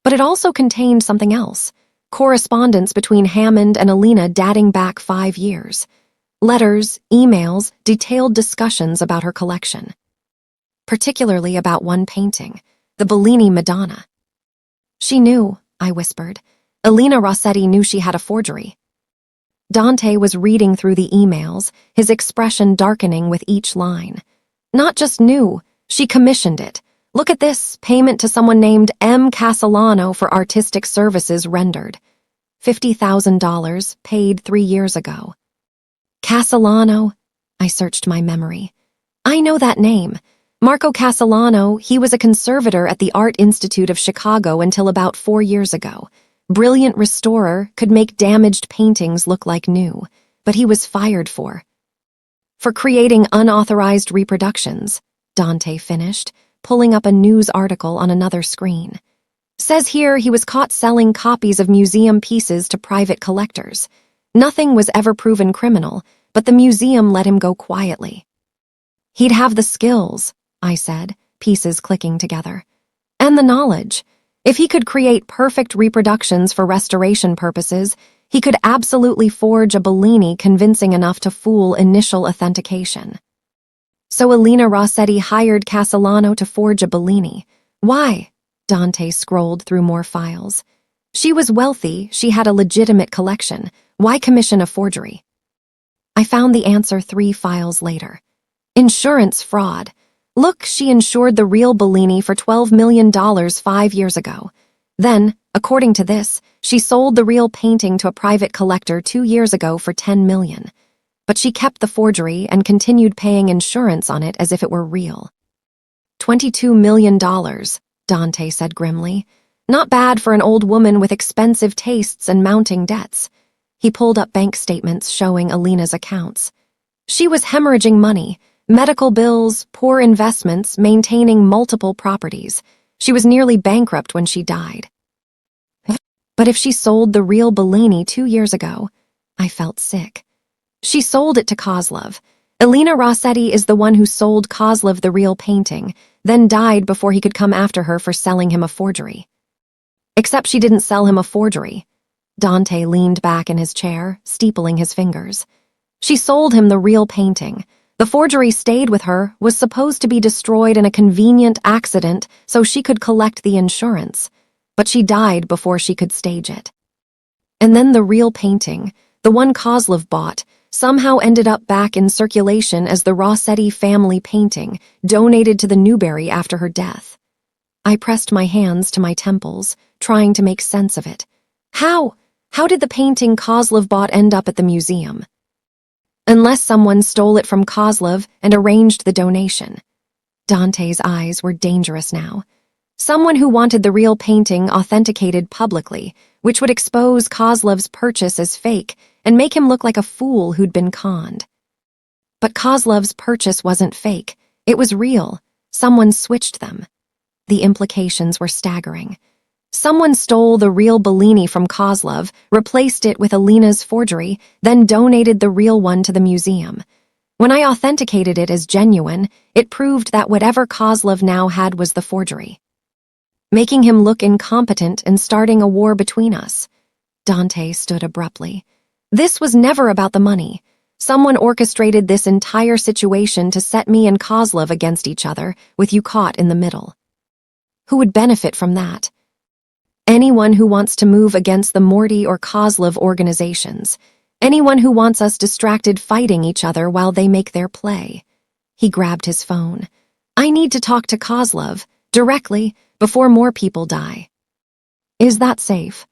But it also contained something else, correspondence between Hammond and Alina dating back 5 years. Letters, emails, detailed discussions about her collection. Particularly about one painting, the Bellini Madonna. "She knew," I whispered. "Alina Rossetti knew she had a forgery." Dante was reading through the emails, his expression darkening with each line. "Not just knew, she commissioned it. Look at this, payment to someone named M. Castellano for artistic services rendered. $50,000, paid 3 years ago." Castellano? I searched my memory. I know that name. Marco Castellano, he was a conservator at the Art Institute of Chicago until about 4 years ago. Brilliant restorer, could make damaged paintings look like new, but he was fired for creating unauthorized reproductions, Dante finished, pulling up a news article on another screen. Says here he was caught selling copies of museum pieces to private collectors. Nothing was ever proven criminal, but the museum let him go quietly. "He'd have the skills," I said, pieces clicking together. "And the knowledge. If he could create perfect reproductions for restoration purposes, he could absolutely forge a Bellini convincing enough to fool initial authentication." So Alina Rossetti hired Castellano to forge a Bellini. Why? Dante scrolled through more files. She was wealthy, she had a legitimate collection. Why commission a forgery? I found the answer 3 files later. Insurance fraud. Look, she insured the real Bellini for $12 million 5 years ago. Then, according to this, she sold the real painting to a private collector 2 years ago for $10 million. But she kept the forgery and continued paying insurance on it as if it were real. $22 million, Dante said grimly. Not bad for an old woman with expensive tastes and mounting debts. He pulled up bank statements showing Alina's accounts. She was hemorrhaging money, medical bills, poor investments, maintaining multiple properties. She was nearly bankrupt when she died. But if she sold the real Bellini 2 years ago, I felt sick. She sold it to Kozlov. Alina Rossetti is the one who sold Kozlov the real painting, then died before he could come after her for selling him a forgery. Except she didn't sell him a forgery. Dante leaned back in his chair, steepling his fingers. She sold him the real painting. The forgery stayed with her, was supposed to be destroyed in a convenient accident so she could collect the insurance. But she died before she could stage it. And then the real painting, the one Kozlov bought, somehow ended up back in circulation as the Rossetti family painting, donated to the Newbery after her death. I pressed my hands to my temples, trying to make sense of it. How did the painting Kozlov bought end up at the museum? Unless someone stole it from Kozlov and arranged the donation. Dante's eyes were dangerous now. Someone who wanted the real painting authenticated publicly, which would expose Kozlov's purchase as fake and make him look like a fool who'd been conned. But Kozlov's purchase wasn't fake. It was real. Someone switched them. The implications were staggering. Someone stole the real Bellini from Kozlov, replaced it with Alina's forgery, then donated the real one to the museum. When I authenticated it as genuine, it proved that whatever Kozlov now had was the forgery, making him look incompetent and starting a war between us. Dante stood abruptly. This was never about the money. Someone orchestrated this entire situation to set me and Kozlov against each other, with you caught in the middle. Who would benefit from that? Anyone who wants to move against the Morty or Kozlov organizations. Anyone who wants us distracted fighting each other while they make their play. He grabbed his phone. I need to talk to Kozlov, directly, before more people die. Is that safe?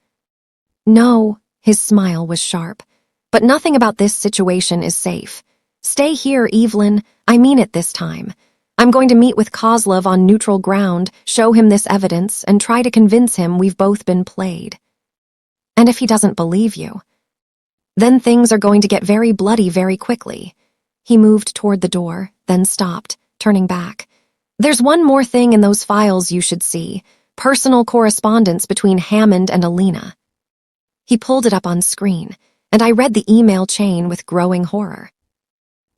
No, his smile was sharp. But nothing about this situation is safe. Stay here, Evelyn. I mean it this time. I'm going to meet with Kozlov on neutral ground, show him this evidence, and try to convince him we've both been played. And if he doesn't believe you, then things are going to get very bloody very quickly. He moved toward the door, then stopped, turning back. There's one more thing in those files you should see. Personal correspondence between Hammond and Alina. He pulled it up on screen, and I read the email chain with growing horror.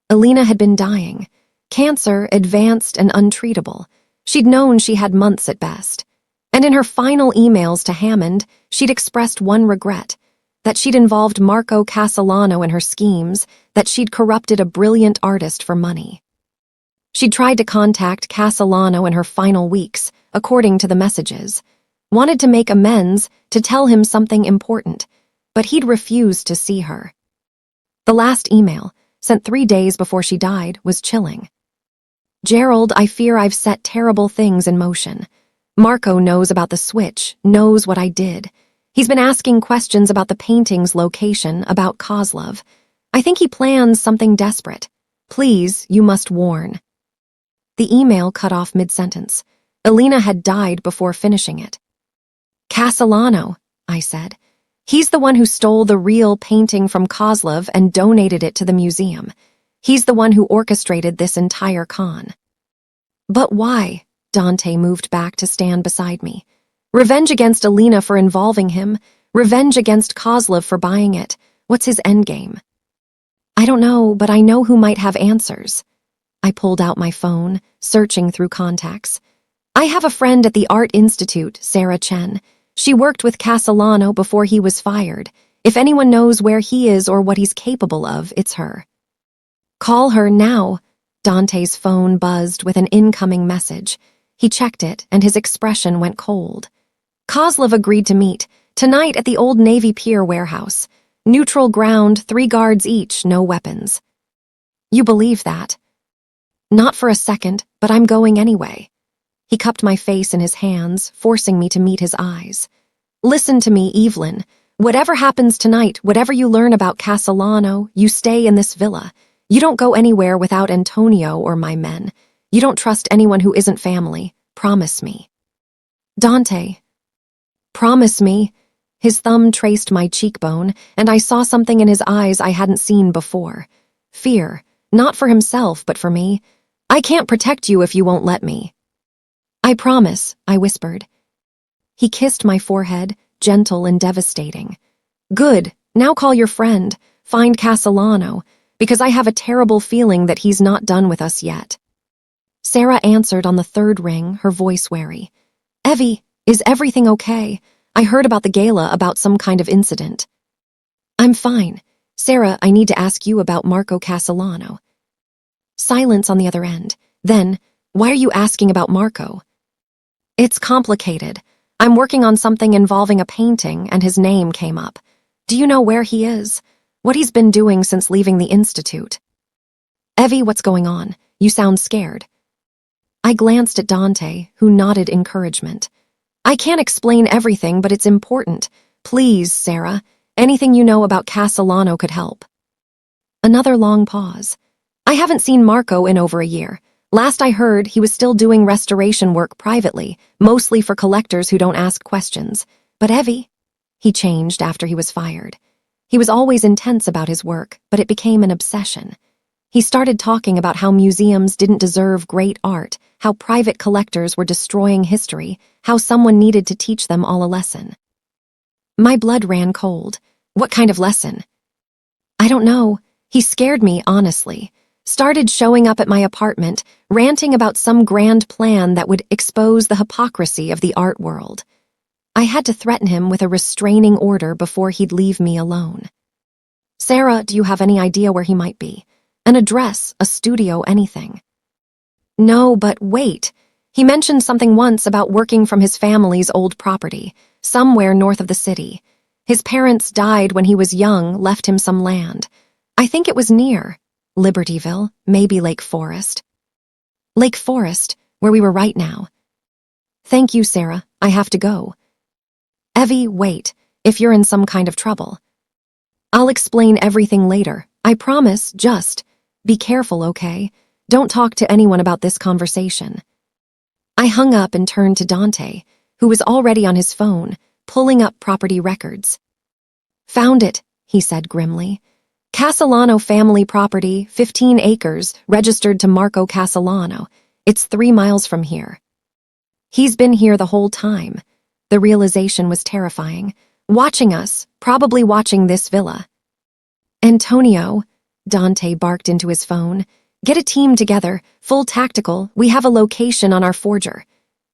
Alina had been dying. Cancer, advanced and untreatable. She'd known she had months at best. And in her final emails to Hammond, she'd expressed one regret, that she'd involved Marco Castellano in her schemes, that she'd corrupted a brilliant artist for money. She'd tried to contact Castellano in her final weeks, according to the messages, wanted to make amends, to tell him something important, but he'd refused to see her. The last email, sent 3 days before she died, was chilling. Gerald, I fear I've set terrible things in motion. Marco knows about the switch, knows what I did. He's been asking questions about the painting's location, about Kozlov. I think he plans something desperate. Please, you must warn. The email cut off mid-sentence. Alina had died before finishing it. Castellano, I said. He's the one who stole the real painting from Kozlov and donated it to the museum. He's the one who orchestrated this entire con. But why? Dante moved back to stand beside me. Revenge against Alina for involving him. Revenge against Kozlov for buying it. What's his endgame? I don't know, but I know who might have answers. I pulled out my phone, searching through contacts. I have a friend at the Art Institute, Sarah Chen. She worked with Castellano before he was fired. If anyone knows where he is or what he's capable of, it's her. Call her now. Dante's phone buzzed with an incoming message. He checked it, and his expression went cold. Kozlov agreed to meet, tonight at the Old Navy Pier warehouse. Neutral ground, 3 guards each, no weapons. You believe that? Not for a second, but I'm going anyway. He cupped my face in his hands, forcing me to meet his eyes. Listen to me, Evelyn. Whatever happens tonight, whatever you learn about Castellano, you stay in this villa. You don't go anywhere without Antonio or my men. You don't trust anyone who isn't family. Promise me. Dante. Promise me. His thumb traced my cheekbone, and I saw something in his eyes I hadn't seen before. Fear, not for himself, but for me. I can't protect you if you won't let me. I promise, I whispered. He kissed my forehead, gentle and devastating. Good, now call your friend, find Castellano, because I have a terrible feeling that he's not done with us yet. Sarah answered on the 3rd ring, her voice wary. Evie, is everything okay? I heard about the gala, about some kind of incident. I'm fine. Sarah, I need to ask you about Marco Castellano. Silence on the other end. Then, why are you asking about Marco? It's complicated. I'm working on something involving a painting, and his name came up. Do you know where he is? What he's been doing since leaving the institute? Evie, what's going on? You sound scared. I glanced at Dante, who nodded encouragement. I can't explain everything, but it's important. Please, Sarah, anything you know about Castellano could help. Another long pause. I haven't seen Marco in over a year. Last I heard, he was still doing restoration work privately, mostly for collectors who don't ask questions. But Evie? He changed after he was fired. He was always intense about his work, but it became an obsession. He started talking about how museums didn't deserve great art, how private collectors were destroying history, how someone needed to teach them all a lesson. My blood ran cold. What kind of lesson? I don't know. He scared me, honestly. started showing up at my apartment, ranting about some grand plan that would expose the hypocrisy of the art world. I had to threaten him with a restraining order before he'd leave me alone. Sarah, do you have any idea where he might be? An address, a studio, anything? No, but wait. He mentioned something once about working from his family's old property, somewhere north of the city. His parents died when he was young, left him some land. I think it was near Libertyville, maybe Lake Forest. Lake Forest, where we were right now. Thank you, Sarah. I have to go. Evie, wait. If you're in some kind of trouble. I'll explain everything later. I promise, just be careful, okay? Don't talk to anyone about this conversation. I hung up and turned to Dante, who was already on his phone, pulling up property records. Found it, he said grimly. Castellano family property, 15 acres, registered to Marco Castellano. It's 3 miles from here. He's been here the whole time. The realization was terrifying. Watching us, probably watching this villa. Antonio, Dante barked into his phone. Get a team together, full tactical. We have a location on our forger.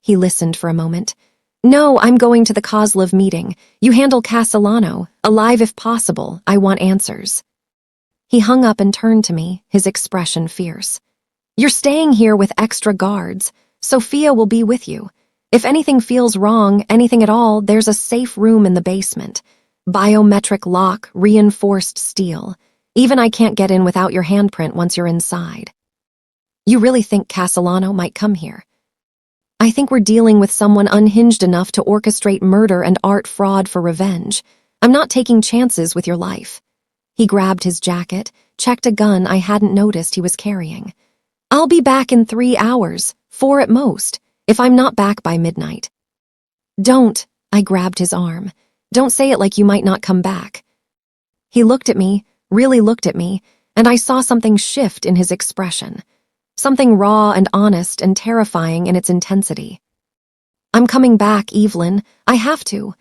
He listened for a moment. No, I'm going to the Kozlov meeting. You handle Castellano. Alive if possible. I want answers. He hung up and turned to me, his expression fierce. You're staying here with extra guards. Sophia will be with you. If anything feels wrong, anything at all, there's a safe room in the basement. Biometric lock, reinforced steel. Even I can't get in without your handprint once you're inside. You really think Castellano might come here? I think we're dealing with someone unhinged enough to orchestrate murder and art fraud for revenge. I'm not taking chances with your life. He grabbed his jacket, checked a gun I hadn't noticed he was carrying. I'll be back in 3 hours, 4 at most, if I'm not back by midnight. Don't, I grabbed his arm. Don't say it like you might not come back. He looked at me, really looked at me, and I saw something shift in his expression. Something raw and honest and terrifying in its intensity. I'm coming back, Evelyn. I have to.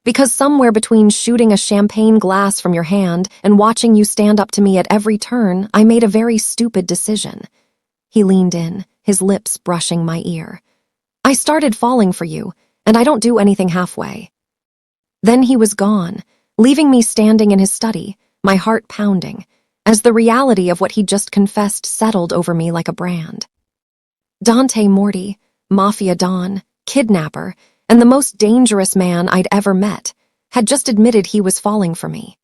Because somewhere between shooting a champagne glass from your hand and watching you stand up to me at every turn, I made a very stupid decision. He leaned in, his lips brushing my ear. I started falling for you, and I don't do anything halfway. Then he was gone, leaving me standing in his study, my heart pounding, as the reality of what he'd just confessed settled over me like a brand. Dante Morty, Mafia Don, kidnapper, and the most dangerous man I'd ever met, had just admitted he was falling for me.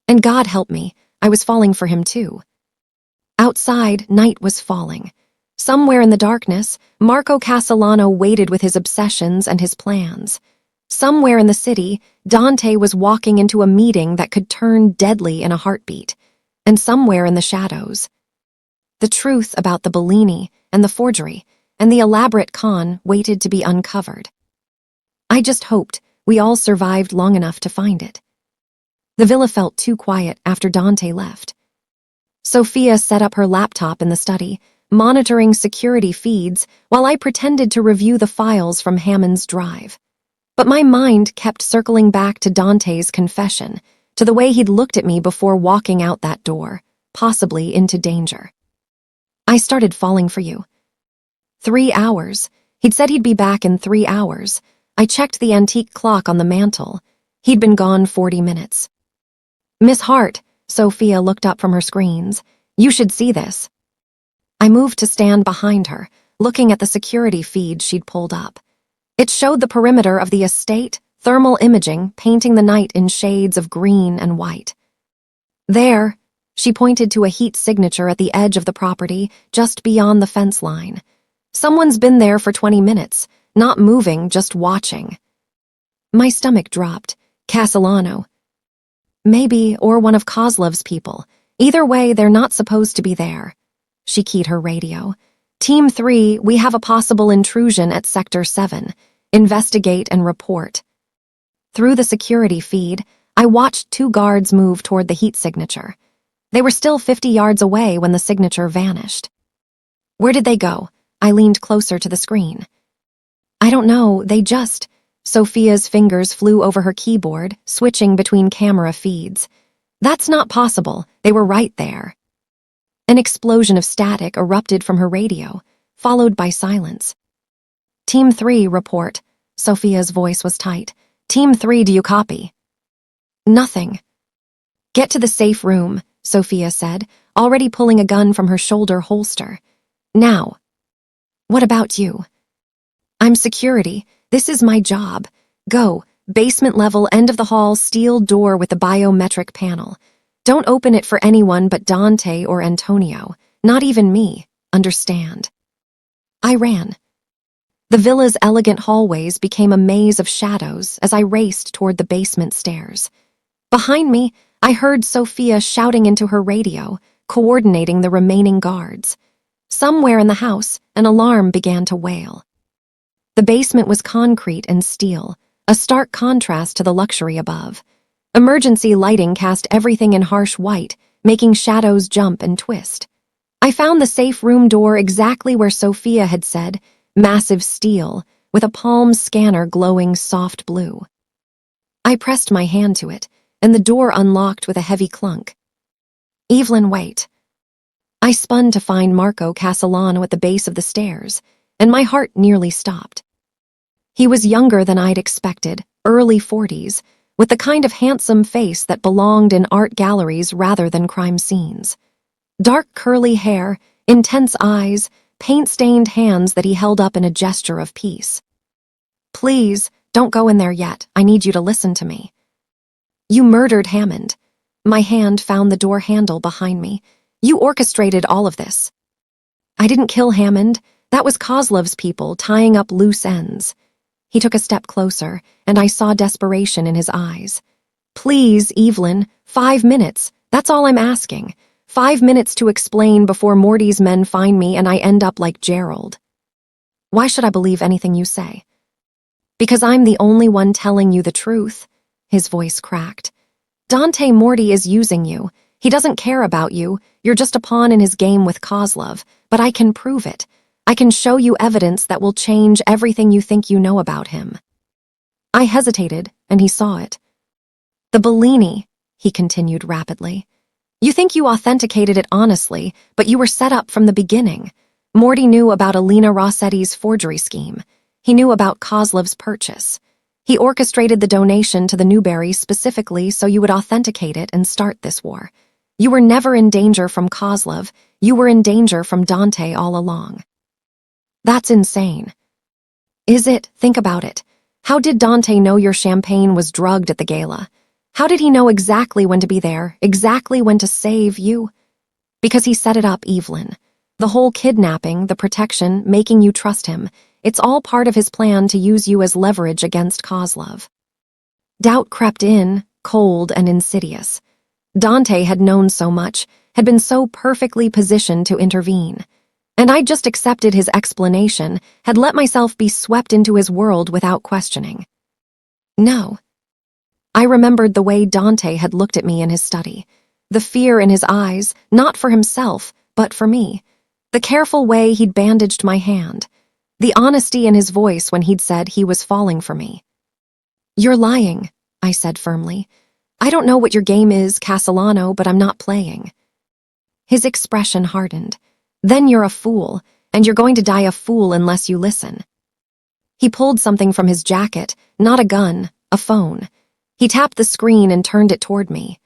And God help me, I was falling for him too. Outside, night was falling. Somewhere in the darkness, Marco Castellano waited with his obsessions and his plans. Somewhere in the city, Dante was walking into a meeting that could turn deadly in a heartbeat. And somewhere in the shadows, the truth about the Bellini and the forgery and the elaborate con waited to be uncovered. I just hoped we all survived long enough to find it. The villa felt too quiet after Dante left. Sophia set up her laptop in the study, monitoring security feeds while I pretended to review the files from Hammond's drive. But my mind kept circling back to Dante's confession, to the way he'd looked at me before walking out that door, possibly into danger. I started falling for you. 3 hours. He'd said he'd be back in 3 hours. I checked the antique clock on the mantel. He'd been gone 40 minutes. Miss Hart, Sophia looked up from her screens. You should see this. I moved to stand behind her, looking at the security feed she'd pulled up. It showed the perimeter of the estate, thermal imaging, painting the night in shades of green and white. There, she pointed to a heat signature at the edge of the property, just beyond the fence line. Someone's been there for 20 minutes, not moving, just watching. My stomach dropped. Castellano. Maybe, or one of Kozlov's people. Either way, they're not supposed to be there. She keyed her radio. Team 3, we have a possible intrusion at Sector 7. Investigate and report. Through the security feed, I watched 2 guards move toward the heat signature. They were still 50 yards away when the signature vanished. Where did they go? I leaned closer to the screen. I don't know, they just... Sophia's fingers flew over her keyboard, switching between camera feeds. That's not possible, they were right there. An explosion of static erupted from her radio, followed by silence. Team 3, report. Sophia's voice was tight. Team 3, do you copy? Nothing. Get to the safe room, Sophia said, already pulling a gun from her shoulder holster. Now. What about you? I'm security. This is my job. Go. Basement level, end of the hall, steel door with the biometric panel. Don't open it for anyone but Dante or Antonio. Not even me. Understand? I ran. The villa's elegant hallways became a maze of shadows as I raced toward the basement stairs. Behind me, I heard Sophia shouting into her radio, coordinating the remaining guards. Somewhere in the house, an alarm began to wail. The basement was concrete and steel, a stark contrast to the luxury above. Emergency lighting cast everything in harsh white, making shadows jump and twist. I found the safe room door exactly where Sophia had said, massive steel, with a palm scanner glowing soft blue. I pressed my hand to it, and the door unlocked with a heavy clunk. Evelyn, wait. I spun to find Marco Castellano at the base of the stairs, and my heart nearly stopped. He was younger than I'd expected, early 40s, with the kind of handsome face that belonged in art galleries rather than crime scenes. Dark curly hair, intense eyes, paint-stained hands that he held up in a gesture of peace. Please, don't go in there yet. I need you to listen to me. You murdered Hammond. My hand found the door handle behind me. You orchestrated all of this. I didn't kill Hammond. That was Kozlov's people tying up loose ends. He took a step closer, and I saw desperation in his eyes. Please, Evelyn, 5 minutes. That's all I'm asking. 5 minutes to explain before Morty's men find me and I end up like Gerald. Why should I believe anything you say? Because I'm the only one telling you the truth. His voice cracked. Dante Morty is using you. He doesn't care about you. You're just a pawn in his game with Kozlov, but I can prove it. I can show you evidence that will change everything you think you know about him. I hesitated, and he saw it. The Bellini, he continued rapidly. You think you authenticated it honestly, but you were set up from the beginning. Morty knew about Alina Rossetti's forgery scheme. He knew about Kozlov's purchase. He orchestrated the donation to the Newberry specifically so you would authenticate it and start this war. You were never in danger from Kozlov. You were in danger from Dante all along. That's insane. Is it? Think about it. How did Dante know your champagne was drugged at the gala? How did he know exactly when to be there, exactly when to save you? Because he set it up, Evelyn. The whole kidnapping, the protection, making you trust him, it's all part of his plan to use you as leverage against Kozlov. Doubt crept in, cold and insidious. Dante had known so much, had been so perfectly positioned to intervene. And I'd just accepted his explanation, had let myself be swept into his world without questioning. No. I remembered the way Dante had looked at me in his study, the fear in his eyes, not for himself, but for me, the careful way he'd bandaged my hand, the honesty in his voice when he'd said he was falling for me. You're lying, I said firmly. I don't know what your game is, Castellano, but I'm not playing. His expression hardened. Then you're a fool, and you're going to die a fool unless you listen. He pulled something from his jacket, not a gun, a phone. He tapped the screen and turned it toward me.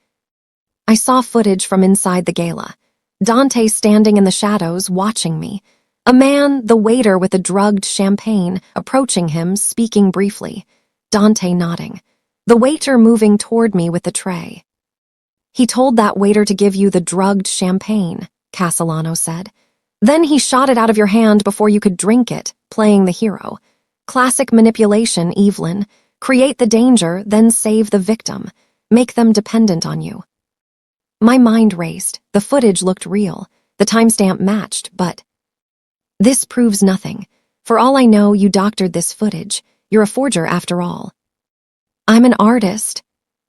I saw footage from inside the gala. Dante standing in the shadows, watching me. A man, the waiter with the drugged champagne, approaching him, speaking briefly. Dante nodding. The waiter moving toward me with the tray. He told that waiter to give you the drugged champagne, Castellano said. Then he shot it out of your hand before you could drink it, playing the hero. Classic manipulation, Evelyn. Create the danger, then save the victim. Make them dependent on you. My mind raced. The footage looked real. The timestamp matched, but... This proves nothing. For all I know, you doctored this footage. You're a forger after all. I'm an artist.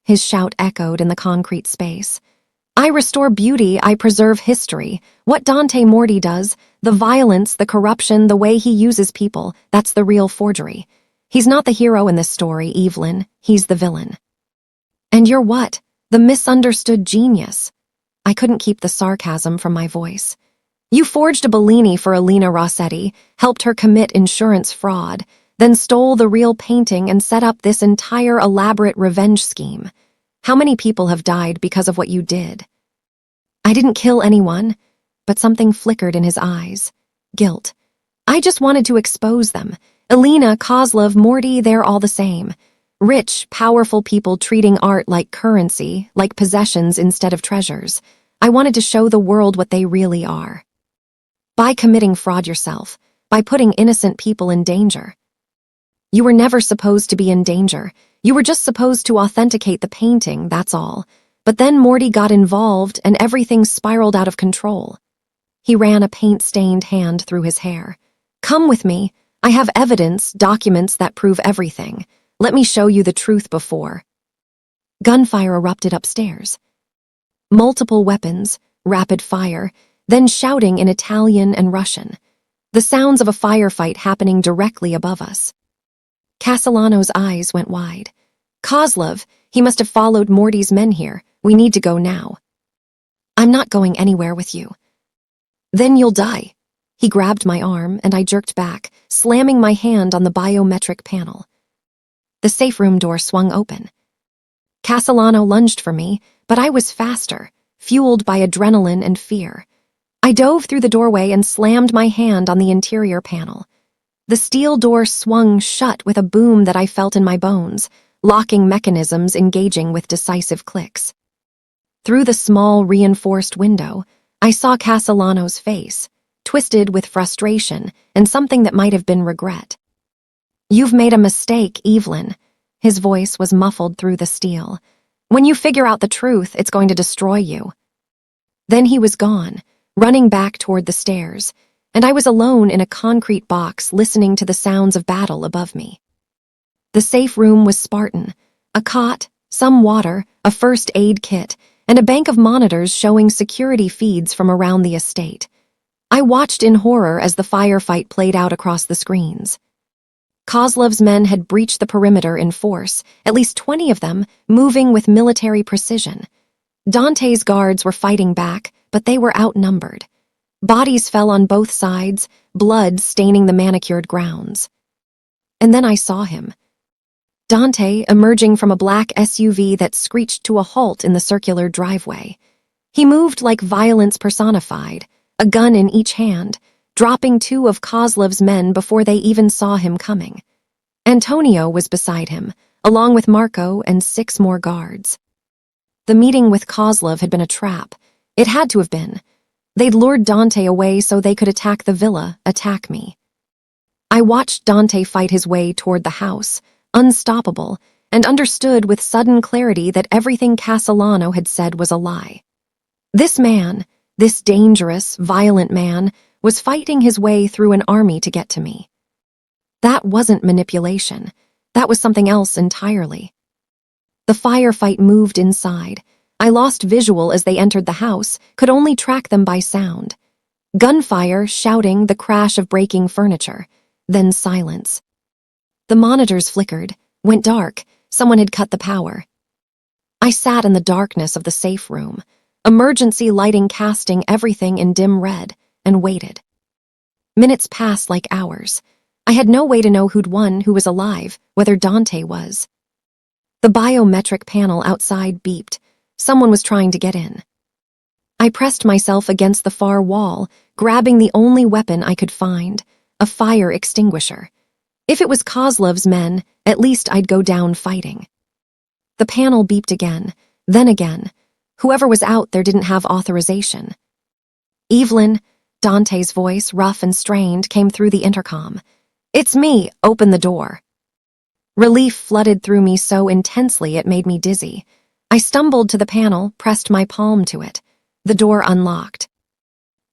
His shout echoed in the concrete space. I restore beauty, I preserve history. What Dante Morty does, the violence, the corruption, the way he uses people, that's the real forgery. He's not the hero in this story, Evelyn. He's the villain. And you're what? The misunderstood genius. I couldn't keep the sarcasm from my voice. You forged a Bellini for Alina Rossetti, helped her commit insurance fraud, then stole the real painting and set up this entire elaborate revenge scheme. How many people have died because of what you did? I didn't kill anyone, but something flickered in his eyes. Guilt. I just wanted to expose them. Alina, Kozlov, Morty, they're all the same. Rich, powerful people treating art like currency, like possessions instead of treasures. I wanted to show the world what they really are. By committing fraud yourself, by putting innocent people in danger. You were never supposed to be in danger. You were just supposed to authenticate the painting, that's all. But then Morty got involved and everything spiraled out of control. He ran a paint-stained hand through his hair. Come with me. I have evidence, documents that prove everything. Let me show you the truth before. Gunfire erupted upstairs. Multiple weapons, rapid fire, then shouting in Italian and Russian. The sounds of a firefight happening directly above us. Castellano's eyes went wide. Kozlov, he must have followed Morty's men here. We need to go now. I'm not going anywhere with you. Then you'll die. He grabbed my arm and I jerked back, slamming my hand on the biometric panel. The safe room door swung open. Castellano lunged for me, but I was faster, fueled by adrenaline and fear. I dove through the doorway and slammed my hand on the interior panel. The steel door swung shut with a boom that I felt in my bones, locking mechanisms engaging with decisive clicks. Through the small, reinforced window, I saw Castellano's face, twisted with frustration and something that might have been regret. You've made a mistake, Evelyn. His voice was muffled through the steel. When you figure out the truth, it's going to destroy you. Then he was gone, running back toward the stairs, and I was alone in a concrete box listening to the sounds of battle above me. The safe room was Spartan. A cot, some water, a first aid kit, and a bank of monitors showing security feeds from around the estate. I watched in horror as the firefight played out across the screens. Kozlov's men had breached the perimeter in force, at least 20 of them, moving with military precision. Dante's guards were fighting back, but they were outnumbered. Bodies fell on both sides, blood staining the manicured grounds. And then I saw him. Dante emerging from a black SUV that screeched to a halt in the circular driveway. He moved like violence personified, a gun in each hand, dropping 2 of Kozlov's men before they even saw him coming. Antonio was beside him, along with Marco and 6 more guards. The meeting with Kozlov had been a trap. It had to have been. They'd lured Dante away so they could attack the villa, attack me. I watched Dante fight his way toward the house, unstoppable, and understood with sudden clarity that everything Castellano had said was a lie. This man, this dangerous, violent man, was fighting his way through an army to get to me. That wasn't manipulation. That was something else entirely. The firefight moved inside. I lost visual as they entered the house, could only track them by sound. Gunfire, shouting, the crash of breaking furniture. Then silence. The monitors flickered, went dark. Someone had cut the power. I sat in the darkness of the safe room, emergency lighting casting everything in dim red, and waited. Minutes passed like hours. I had no way to know who'd won, who was alive, whether Dante was. The biometric panel outside beeped. Someone was trying to get in. I pressed myself against the far wall, grabbing the only weapon I could find, a fire extinguisher. If it was Kozlov's men, at least I'd go down fighting. The panel beeped again, then again. Whoever was out there didn't have authorization. Evelyn, Dante's voice, rough and strained, came through the intercom. It's me, open the door. Relief flooded through me so intensely it made me dizzy. I stumbled to the panel, pressed my palm to it. The door unlocked.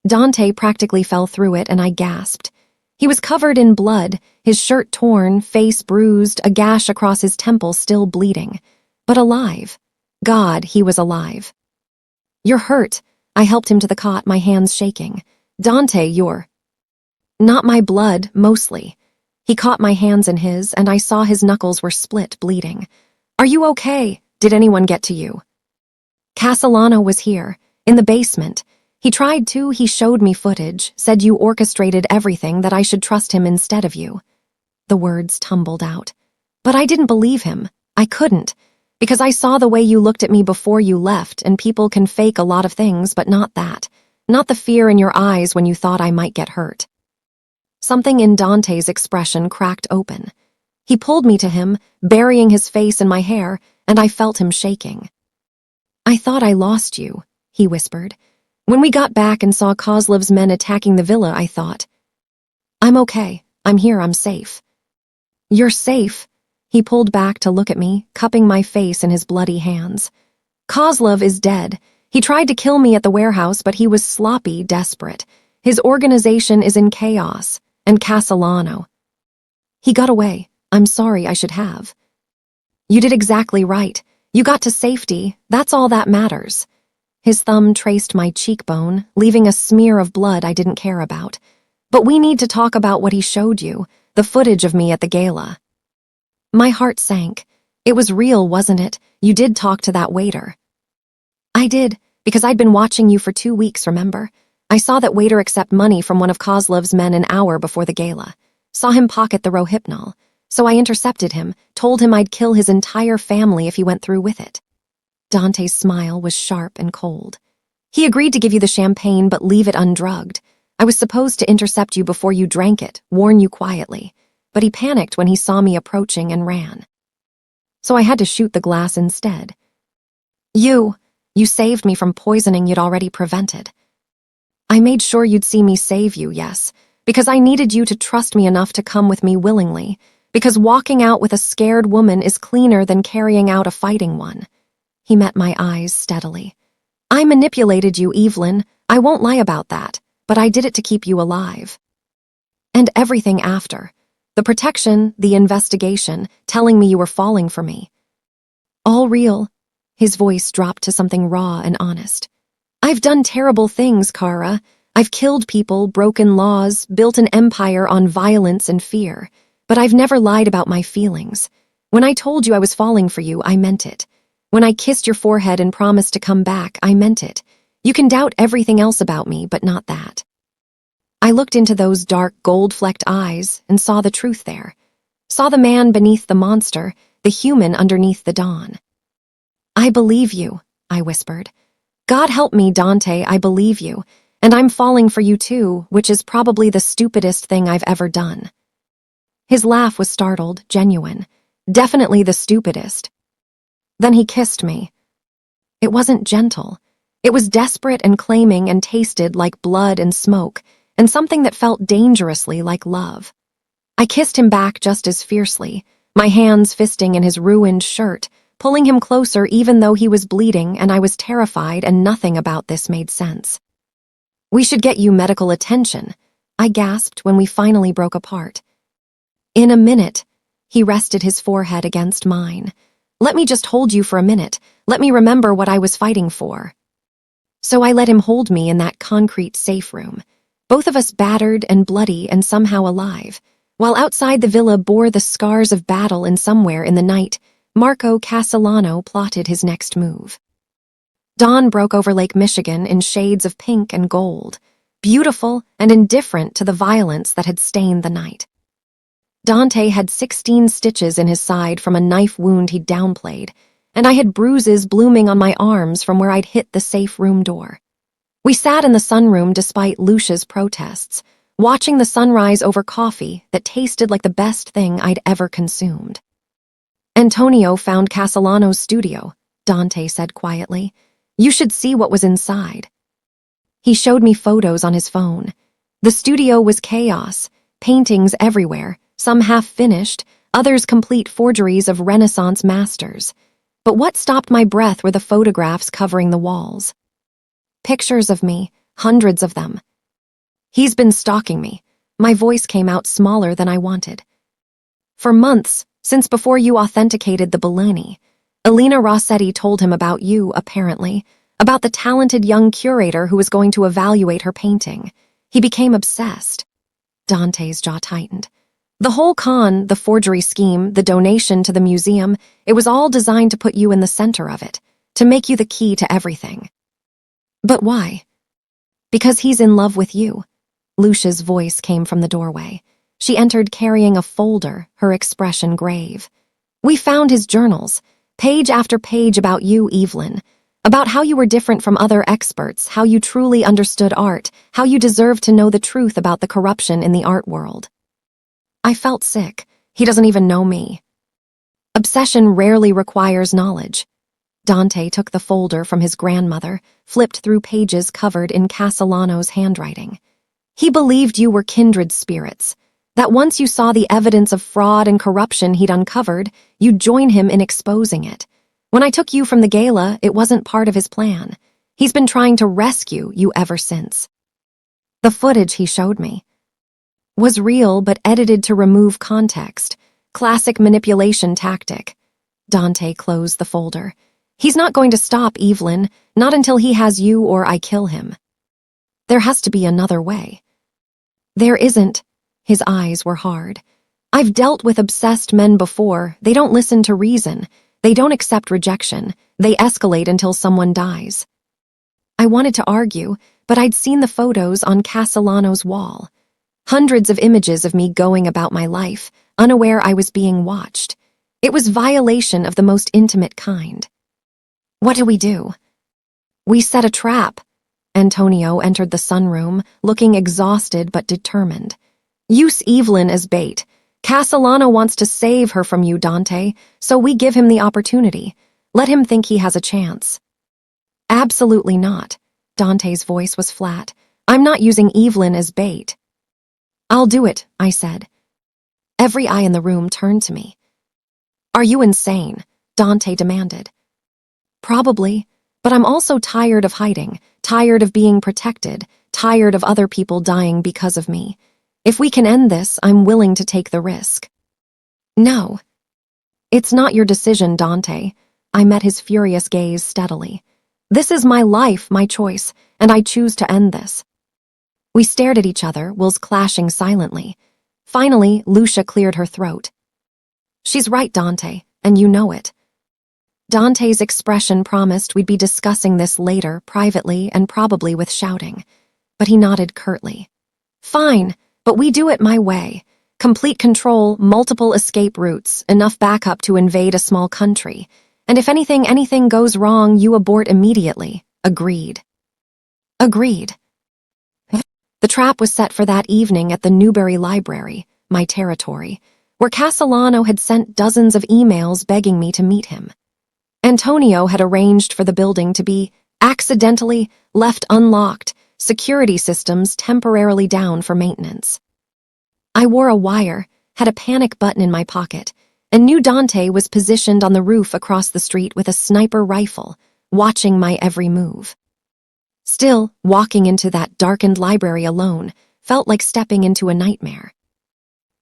Dante practically fell through it and I gasped. He was covered in blood, his shirt torn, face bruised, a gash across his temple still bleeding. But alive. God, he was alive. You're hurt. I helped him to the cot, my hands shaking. Dante, you're... Not my blood, mostly. He caught my hands in his, and I saw his knuckles were split, bleeding. Are you okay? Did anyone get to you? Castellano was here, In the basement. He tried to, he showed me footage, said you orchestrated everything, that I should trust him instead of you." The words tumbled out. But I didn't believe him. I couldn't. Because I saw the way you looked at me before you left, and people can fake a lot of things, but not that. Not the fear in your eyes when you thought I might get hurt. Something in Dante's expression cracked open. He pulled me to him, burying his face in my hair, and I felt him shaking. "I thought I lost you," he whispered. "When we got back and saw Kozlov's men attacking the villa, I thought, I'm okay, I'm here, I'm safe." "You're safe." He pulled back to look at me, cupping my face in his bloody hands. "Kozlov is dead. He tried to kill me at the warehouse, but he was sloppy, desperate. His organization is in chaos. And Castellano. He got away. I'm sorry, I should have." "You did exactly right. You got to safety. That's all that matters." His thumb traced my cheekbone, leaving a smear of blood I didn't care about. "But we need to talk about what he showed you, the footage of me at the gala." My heart sank. It was real, wasn't it? You did talk to that waiter. "I did, because I'd been watching you for 2 weeks, remember? I saw that waiter accept money from one of Kozlov's men an hour before the gala. Saw him pocket the Rohypnol. So I intercepted him, told him I'd kill his entire family if he went through with it." Dante's smile was sharp and cold. "He agreed to give you the champagne but leave it undrugged. I was supposed to intercept you before you drank it, warn you quietly. But he panicked when he saw me approaching and ran. So I had to shoot the glass instead. You saved me from poisoning you'd already prevented. I made sure you'd see me save you, yes, because I needed you to trust me enough to come with me willingly, because walking out with a scared woman is cleaner than carrying out a fighting one." He met my eyes steadily. "I manipulated you, Evelyn. I won't lie about that, but I did it to keep you alive. And everything after. The protection, the investigation, telling me you were falling for me. All real." His voice dropped to something raw and honest. "I've done terrible things, Kara. I've killed people, broken laws, built an empire on violence and fear. But I've never lied about my feelings. When I told you I was falling for you, I meant it. When I kissed your forehead and promised to come back, I meant it. You can doubt everything else about me, but not that." I looked into those dark, gold-flecked eyes and saw the truth there. Saw the man beneath the monster, the human underneath the dawn. "I believe you," I whispered. "God help me, Dante, I believe you. And I'm falling for you too, which is probably the stupidest thing I've ever done." His laugh was startled, genuine. Definitely the stupidest. Then he kissed me. It wasn't gentle. It was desperate and claiming and tasted like blood and smoke, and something that felt dangerously like love. I kissed him back just as fiercely, my hands fisting in his ruined shirt, pulling him closer even though he was bleeding and I was terrified and nothing about this made sense. "We should get you medical attention," I gasped when we finally broke apart. "In a minute." He rested his forehead against mine. "Let me just hold you for a minute. Let me remember what I was fighting for." So I let him hold me in that concrete safe room. Both of us battered and bloody and somehow alive, while outside the villa bore the scars of battle, and somewhere in the night, Marco Castellano plotted his next move. Dawn broke over Lake Michigan in shades of pink and gold, beautiful and indifferent to the violence that had stained the night. Dante had 16 stitches in his side from a knife wound he'd downplayed, and I had bruises blooming on my arms from where I'd hit the safe room door. We sat in the sunroom despite Lucia's protests, watching the sunrise over coffee that tasted like the best thing I'd ever consumed. "Antonio found Castellano's studio," Dante said quietly. "You should see what was inside." He showed me photos on his phone. The studio was chaos, paintings everywhere, some half-finished, others complete forgeries of Renaissance masters. But what stopped my breath were the photographs covering the walls. Pictures of me, hundreds of them. "He's been stalking me." My voice came out smaller than I wanted. "For months, since before you authenticated the Bellini. Elena Rossetti told him about you, apparently, about the talented young curator who was going to evaluate her painting. He became obsessed." Dante's jaw tightened. "The whole con, the forgery scheme, the donation to the museum, it was all designed to put you in the center of it, to make you the key to everything." But why? Because he's in love with you. Lucia's voice came from the doorway. She entered carrying a folder, her expression grave. We found his journals, page after page about you, Evelyn, about how you were different from other experts, how you truly understood art, how you deserved to know the truth about the corruption in the art world. I felt sick. He doesn't even know me. Obsession rarely requires knowledge. Dante took the folder from his grandmother, flipped through pages covered in Castellano's handwriting. He believed you were kindred spirits, that once you saw the evidence of fraud and corruption he'd uncovered, you'd join him in exposing it. When I took you from the gala, it wasn't part of his plan. He's been trying to rescue you ever since. The footage he showed me was real but edited to remove context. Classic manipulation tactic. Dante closed the folder. He's not going to stop, Evelyn, not until he has you or I kill him. There has to be another way. There isn't. His eyes were hard. I've dealt with obsessed men before. They don't listen to reason. They don't accept rejection. They escalate until someone dies. I wanted to argue, but I'd seen the photos on Castellano's wall. Hundreds of images of me going about my life, unaware I was being watched. It was violation of the most intimate kind. What do we do? We set a trap. Antonio entered the sunroom, looking exhausted but determined. Use Evelyn as bait. Castellano wants to save her from you, Dante, so we give him the opportunity. Let him think he has a chance. Absolutely not. Dante's voice was flat. I'm not using Evelyn as bait. I'll do it, I said. Every eye in the room turned to me. Are you insane? Dante demanded. Probably, but I'm also tired of hiding, tired of being protected, tired of other people dying because of me. If we can end this, I'm willing to take the risk. No. It's not your decision, Dante. I met his furious gaze steadily. This is my life, my choice, and I choose to end this. We stared at each other, wills clashing silently. Finally, Lucia cleared her throat. She's right, Dante, and you know it. Dante's expression promised we'd be discussing this later, privately, and probably with shouting. But he nodded curtly. Fine, but we do it my way. Complete control, multiple escape routes, enough backup to invade a small country. And if anything goes wrong, you abort immediately. Agreed. Agreed. The trap was set for that evening at the Newberry Library, my territory, where Castellano had sent dozens of emails begging me to meet him. Antonio had arranged for the building to be accidentally left unlocked, security systems temporarily down for maintenance. I wore a wire, had a panic button in my pocket, and knew Dante was positioned on the roof across the street with a sniper rifle, watching my every move. Still, walking into that darkened library alone felt like stepping into a nightmare.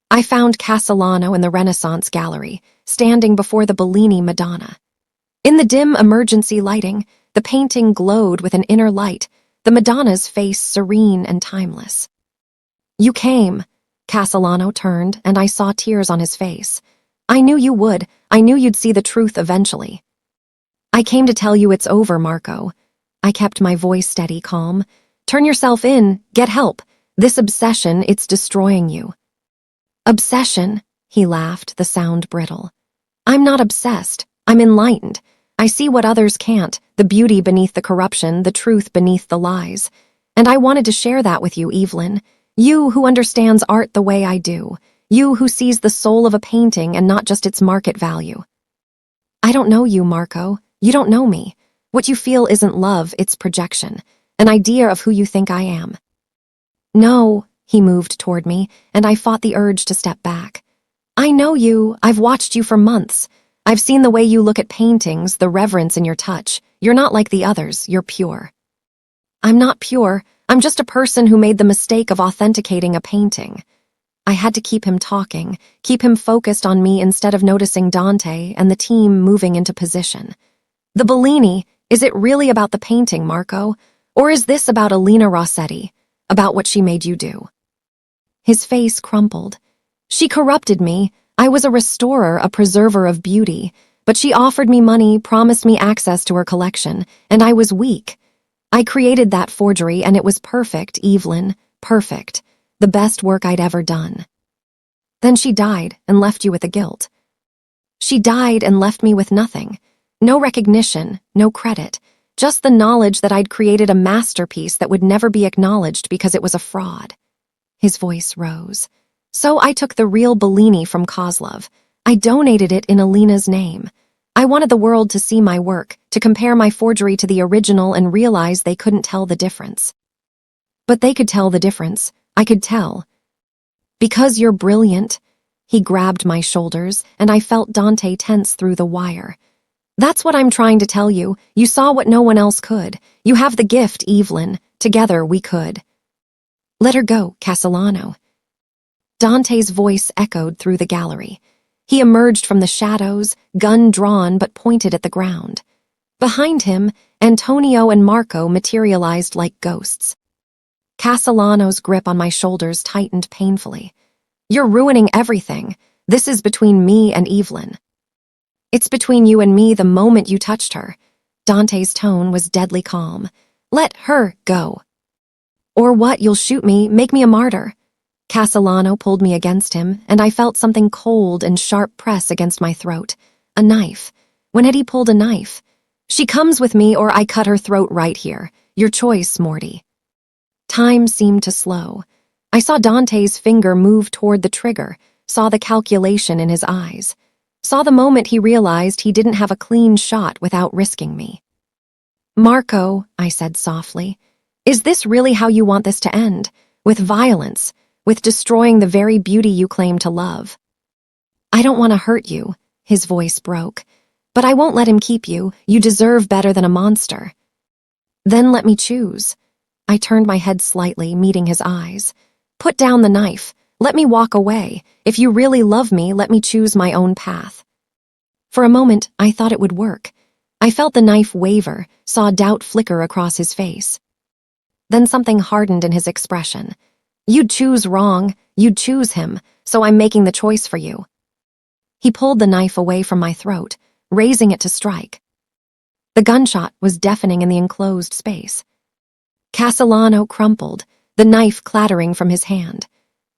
I found Castellano in the Renaissance Gallery, standing before the Bellini Madonna. In the dim emergency lighting, the painting glowed with an inner light, the Madonna's face serene and timeless. You came. Castellano turned, and I saw tears on his face. I knew you would. I knew you'd see the truth eventually. I came to tell you it's over, Marco. I kept my voice steady, calm. Turn yourself in. Get help. This obsession, it's destroying you. Obsession, he laughed, the sound brittle. I'm not obsessed. I'm enlightened. I see what others can't, the beauty beneath the corruption, the truth beneath the lies. And I wanted to share that with you, Evelyn. You who understands art the way I do. You who sees the soul of a painting and not just its market value. I don't know you, Marco. You don't know me. What you feel isn't love, it's projection. An idea of who you think I am. No, he moved toward me, and I fought the urge to step back. I know you. I've watched you for months. I've seen the way you look at paintings, the reverence in your touch. You're not like the others, you're pure. I'm not pure. I'm just a person who made the mistake of authenticating a painting. I had to keep him talking, keep him focused on me instead of noticing Dante and the team moving into position. The Bellini, is it really about the painting, Marco? Or is this about Alina Rossetti, about what she made you do? His face crumpled. She corrupted me. I was a restorer, a preserver of beauty, but she offered me money, promised me access to her collection, and I was weak. I created that forgery and it was perfect, Evelyn, perfect. The best work I'd ever done. Then she died and left you with the guilt. She died and left me with nothing. No recognition, no credit. Just the knowledge that I'd created a masterpiece that would never be acknowledged because it was a fraud. His voice rose. So I took the real Bellini from Kozlov. I donated it in Alina's name. I wanted the world to see my work, to compare my forgery to the original and realize they couldn't tell the difference. But they could tell the difference. I could tell. Because you're brilliant. He grabbed my shoulders, and I felt Dante tense through the wire. That's what I'm trying to tell you. You saw what no one else could. You have the gift, Evelyn. Together we could. Let her go, Castellano. Dante's voice echoed through the gallery. He emerged from the shadows, gun drawn but pointed at the ground. Behind him, Antonio and Marco materialized like ghosts. Castellano's grip on my shoulders tightened painfully. You're ruining everything. This is between me and Evelyn. It's between you and me the moment you touched her. Dante's tone was deadly calm. Let her go. Or what, you'll shoot me, make me a martyr. Castellano pulled me against him, and I felt something cold and sharp press against my throat. A knife. When had he pulled a knife? She comes with me or I cut her throat right here. Your choice, Morty. Time seemed to slow. I saw Dante's finger move toward the trigger, saw the calculation in his eyes, saw the moment he realized he didn't have a clean shot without risking me. Marco, I said softly, is this really how you want this to end? With violence? With destroying the very beauty you claim to love? I don't want to hurt you, his voice broke, but I won't let him keep you. You deserve better than a monster. Then let me choose. I turned my head slightly, meeting his eyes. Put down the knife. Let me walk away. If you really love me, let me choose my own path. For a moment, I thought it would work. I felt the knife waver, saw doubt flicker across his face. Then something hardened in his expression. You'd choose wrong. You'd choose him, so I'm making the choice for you. He pulled the knife away from my throat, raising it to strike. The gunshot was deafening in the enclosed space. Castellano crumpled, the knife clattering from his hand.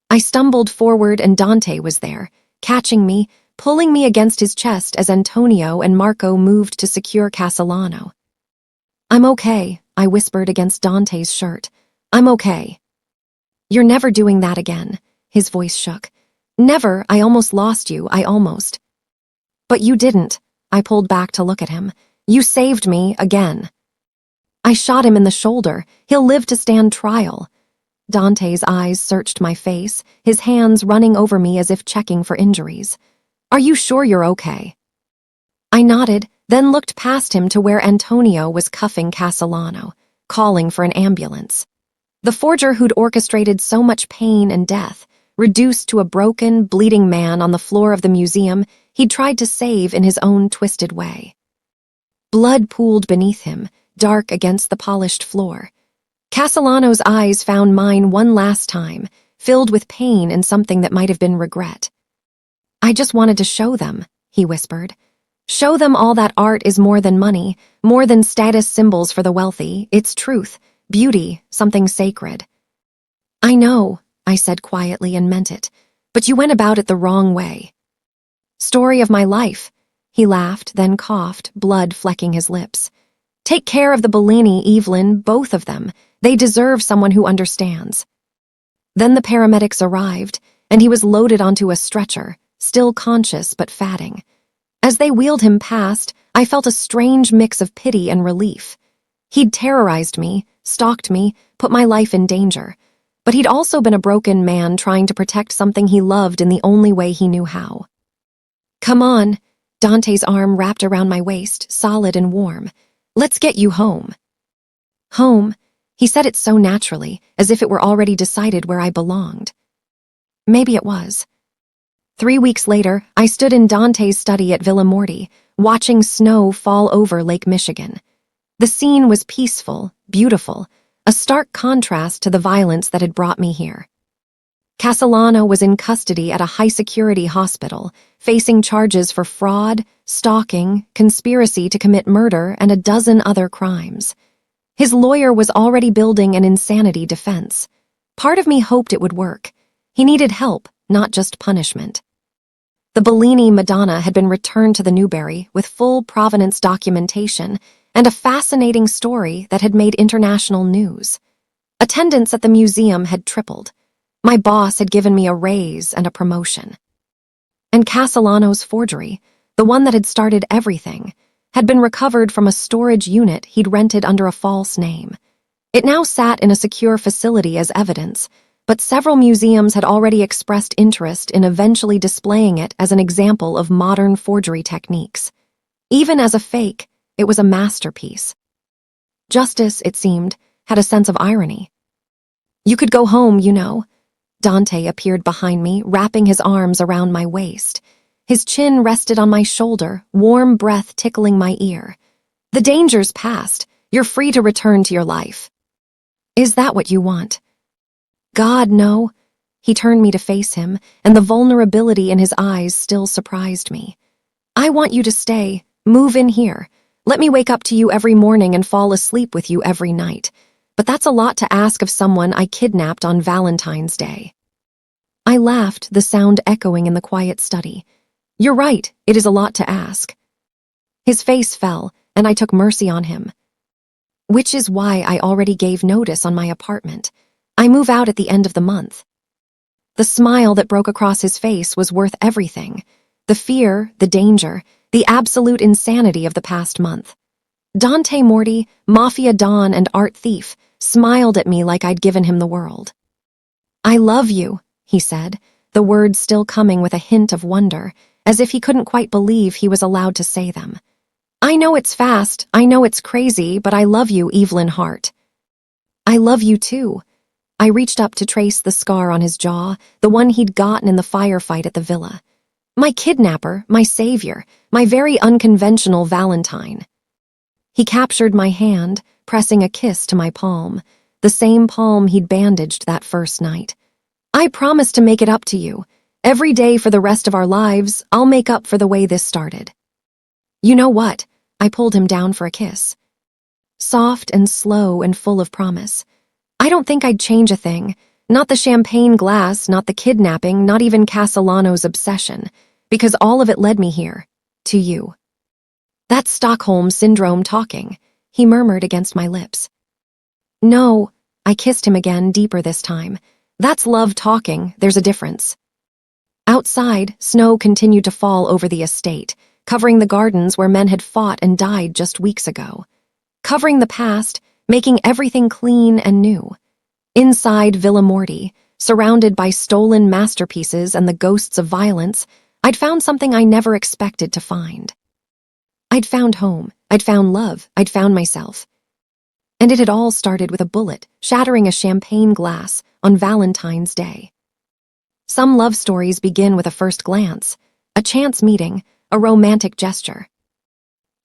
I stumbled forward and Dante was there, catching me, pulling me against his chest as Antonio and Marco moved to secure Castellano. I'm okay, I whispered against Dante's shirt. I'm okay. You're never doing that again, his voice shook. Never, I almost lost you, I almost. But you didn't, I pulled back to look at him. You saved me, again. I shot him in the shoulder. He'll live to stand trial. Dante's eyes searched my face, his hands running over me as if checking for injuries. Are you sure you're okay? I nodded, then looked past him to where Antonio was cuffing Castellano, calling for an ambulance. The forger who'd orchestrated so much pain and death, reduced to a broken, bleeding man on the floor of the museum he'd tried to save in his own twisted way. Blood pooled beneath him, dark against the polished floor. Castellano's eyes found mine one last time, filled with pain and something that might have been regret. I just wanted to show them, he whispered. Show them all that art is more than money, more than status symbols for the wealthy. It's truth, beauty, something sacred. I know, I said quietly and meant it, but you went about it the wrong way. Story of my life. He laughed, then coughed, blood flecking his lips. Take care of the Bellini, Evelyn, both of them. They deserve someone who understands. Then the paramedics arrived, and he was loaded onto a stretcher, still conscious but fatting. As they wheeled him past, I felt a strange mix of pity and relief. He'd terrorized me, stalked me, put my life in danger, but he'd also been a broken man trying to protect something he loved in the only way he knew how. Come on, Dante's arm wrapped around my waist, solid and warm. Let's get you home. Home? He said it so naturally, as if it were already decided where I belonged. Maybe it was. 3 weeks later, I stood in Dante's study at Villa Morti, watching snow fall over Lake Michigan. The scene was peaceful, beautiful, a stark contrast to the violence that had brought me here. Castellano was in custody at a high-security hospital, facing charges for fraud, stalking, conspiracy to commit murder, and a dozen other crimes. His lawyer was already building an insanity defense. Part of me hoped it would work. He needed help, not just punishment. The Bellini Madonna had been returned to the Newberry with full provenance documentation and a fascinating story that had made international news. Attendance at the museum had tripled. My boss had given me a raise and a promotion. And Castellano's forgery, the one that had started everything, had been recovered from a storage unit he'd rented under a false name. It now sat in a secure facility as evidence, but several museums had already expressed interest in eventually displaying it as an example of modern forgery techniques. Even as a fake, it was a masterpiece. Justice, it seemed, had a sense of irony. "You could go home, you know." Dante appeared behind me, wrapping his arms around my waist. His chin rested on my shoulder, warm breath tickling my ear. "The danger's past. You're free to return to your life." "Is that what you want?" "God, no." He turned me to face him, and the vulnerability in his eyes still surprised me. "I want you to stay. Move in here. Let me wake up to you every morning and fall asleep with you every night. But that's a lot to ask of someone I kidnapped on Valentine's Day." I laughed, the sound echoing in the quiet study. "You're right, it is a lot to ask." His face fell, and I took mercy on him. "Which is why I already gave notice on my apartment. I move out at the end of the month." The smile that broke across his face was worth everything. The fear, the danger, the absolute insanity of the past month. Dante Morty, Mafia Don and art thief, smiled at me like I'd given him the world. "I love you," he said, the words still coming with a hint of wonder, as if he couldn't quite believe he was allowed to say them. "I know it's fast, I know it's crazy, but I love you, Evelyn Hart." "I love you too." I reached up to trace the scar on his jaw, the one he'd gotten in the firefight at the villa. My kidnapper, my savior, my very unconventional Valentine. He captured my hand, pressing a kiss to my palm, the same palm he'd bandaged that first night. "I promise to make it up to you. Every day for the rest of our lives, I'll make up for the way this started." "You know what?" I pulled him down for a kiss. Soft and slow and full of promise. "I don't think I'd change a thing. Not the champagne glass, not the kidnapping, not even Castellano's obsession. Because all of it led me here. To you." "That's Stockholm Syndrome talking," he murmured against my lips. "No." I kissed him again, deeper this time. "That's love talking, there's a difference." Outside, snow continued to fall over the estate, covering the gardens where men had fought and died just weeks ago. Covering the past, making everything clean and new. Inside Villa Morty, surrounded by stolen masterpieces and the ghosts of violence, I'd found something I never expected to find. I'd found home, I'd found love, I'd found myself. And it had all started with a bullet shattering a champagne glass on Valentine's Day. Some love stories begin with a first glance, a chance meeting, a romantic gesture.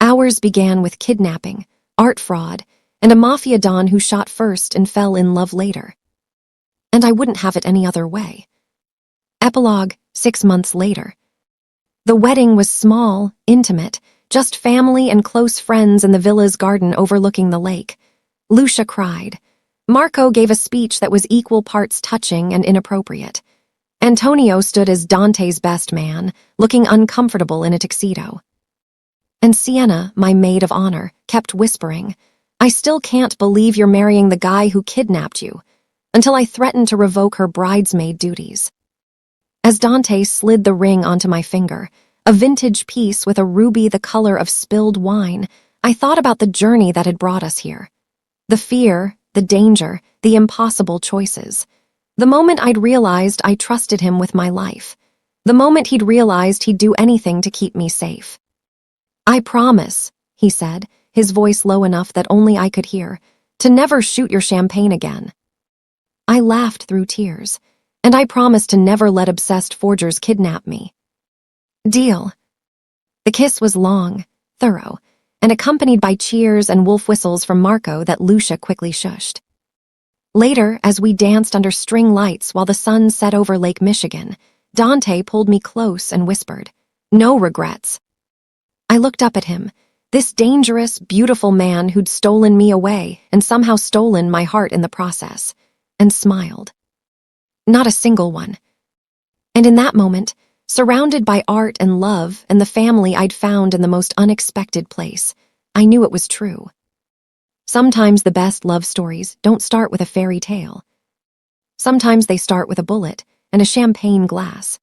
Ours began with kidnapping, art fraud, and a mafia don who shot first and fell in love later. And I wouldn't have it any other way. Epilogue, 6 months later. The wedding was small, intimate, just family and close friends in the villa's garden overlooking the lake. Lucia cried. Marco gave a speech that was equal parts touching and inappropriate. Antonio stood as Dante's best man, looking uncomfortable in a tuxedo. And Sienna, my maid of honor, kept whispering, "I still can't believe you're marrying the guy who kidnapped you," until I threatened to revoke her bridesmaid duties. As Dante slid the ring onto my finger, a vintage piece with a ruby the color of spilled wine, I thought about the journey that had brought us here. The fear, the danger, the impossible choices. The moment I'd realized I trusted him with my life. The moment he'd realized he'd do anything to keep me safe. "I promise," he said, his voice low enough that only I could hear, "to never shoot your champagne again." I laughed through tears. "And I promise to never let obsessed forgers kidnap me." "Deal." The kiss was long, thorough, and accompanied by cheers and wolf whistles from Marco that Lucia quickly shushed. Later, as we danced under string lights while the sun set over Lake Michigan, Dante pulled me close and whispered, "No regrets." I looked up at him, This dangerous, beautiful man who'd stolen me away and somehow stolen my heart in the process, and smiled. Not a single one. And in that moment, surrounded by art and love and the family I'd found in the most unexpected place, I knew it was true. Sometimes the best love stories don't start with a fairy tale. Sometimes they start with a bullet and a champagne glass.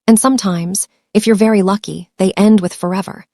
And sometimes, if you're very lucky, they end with forever.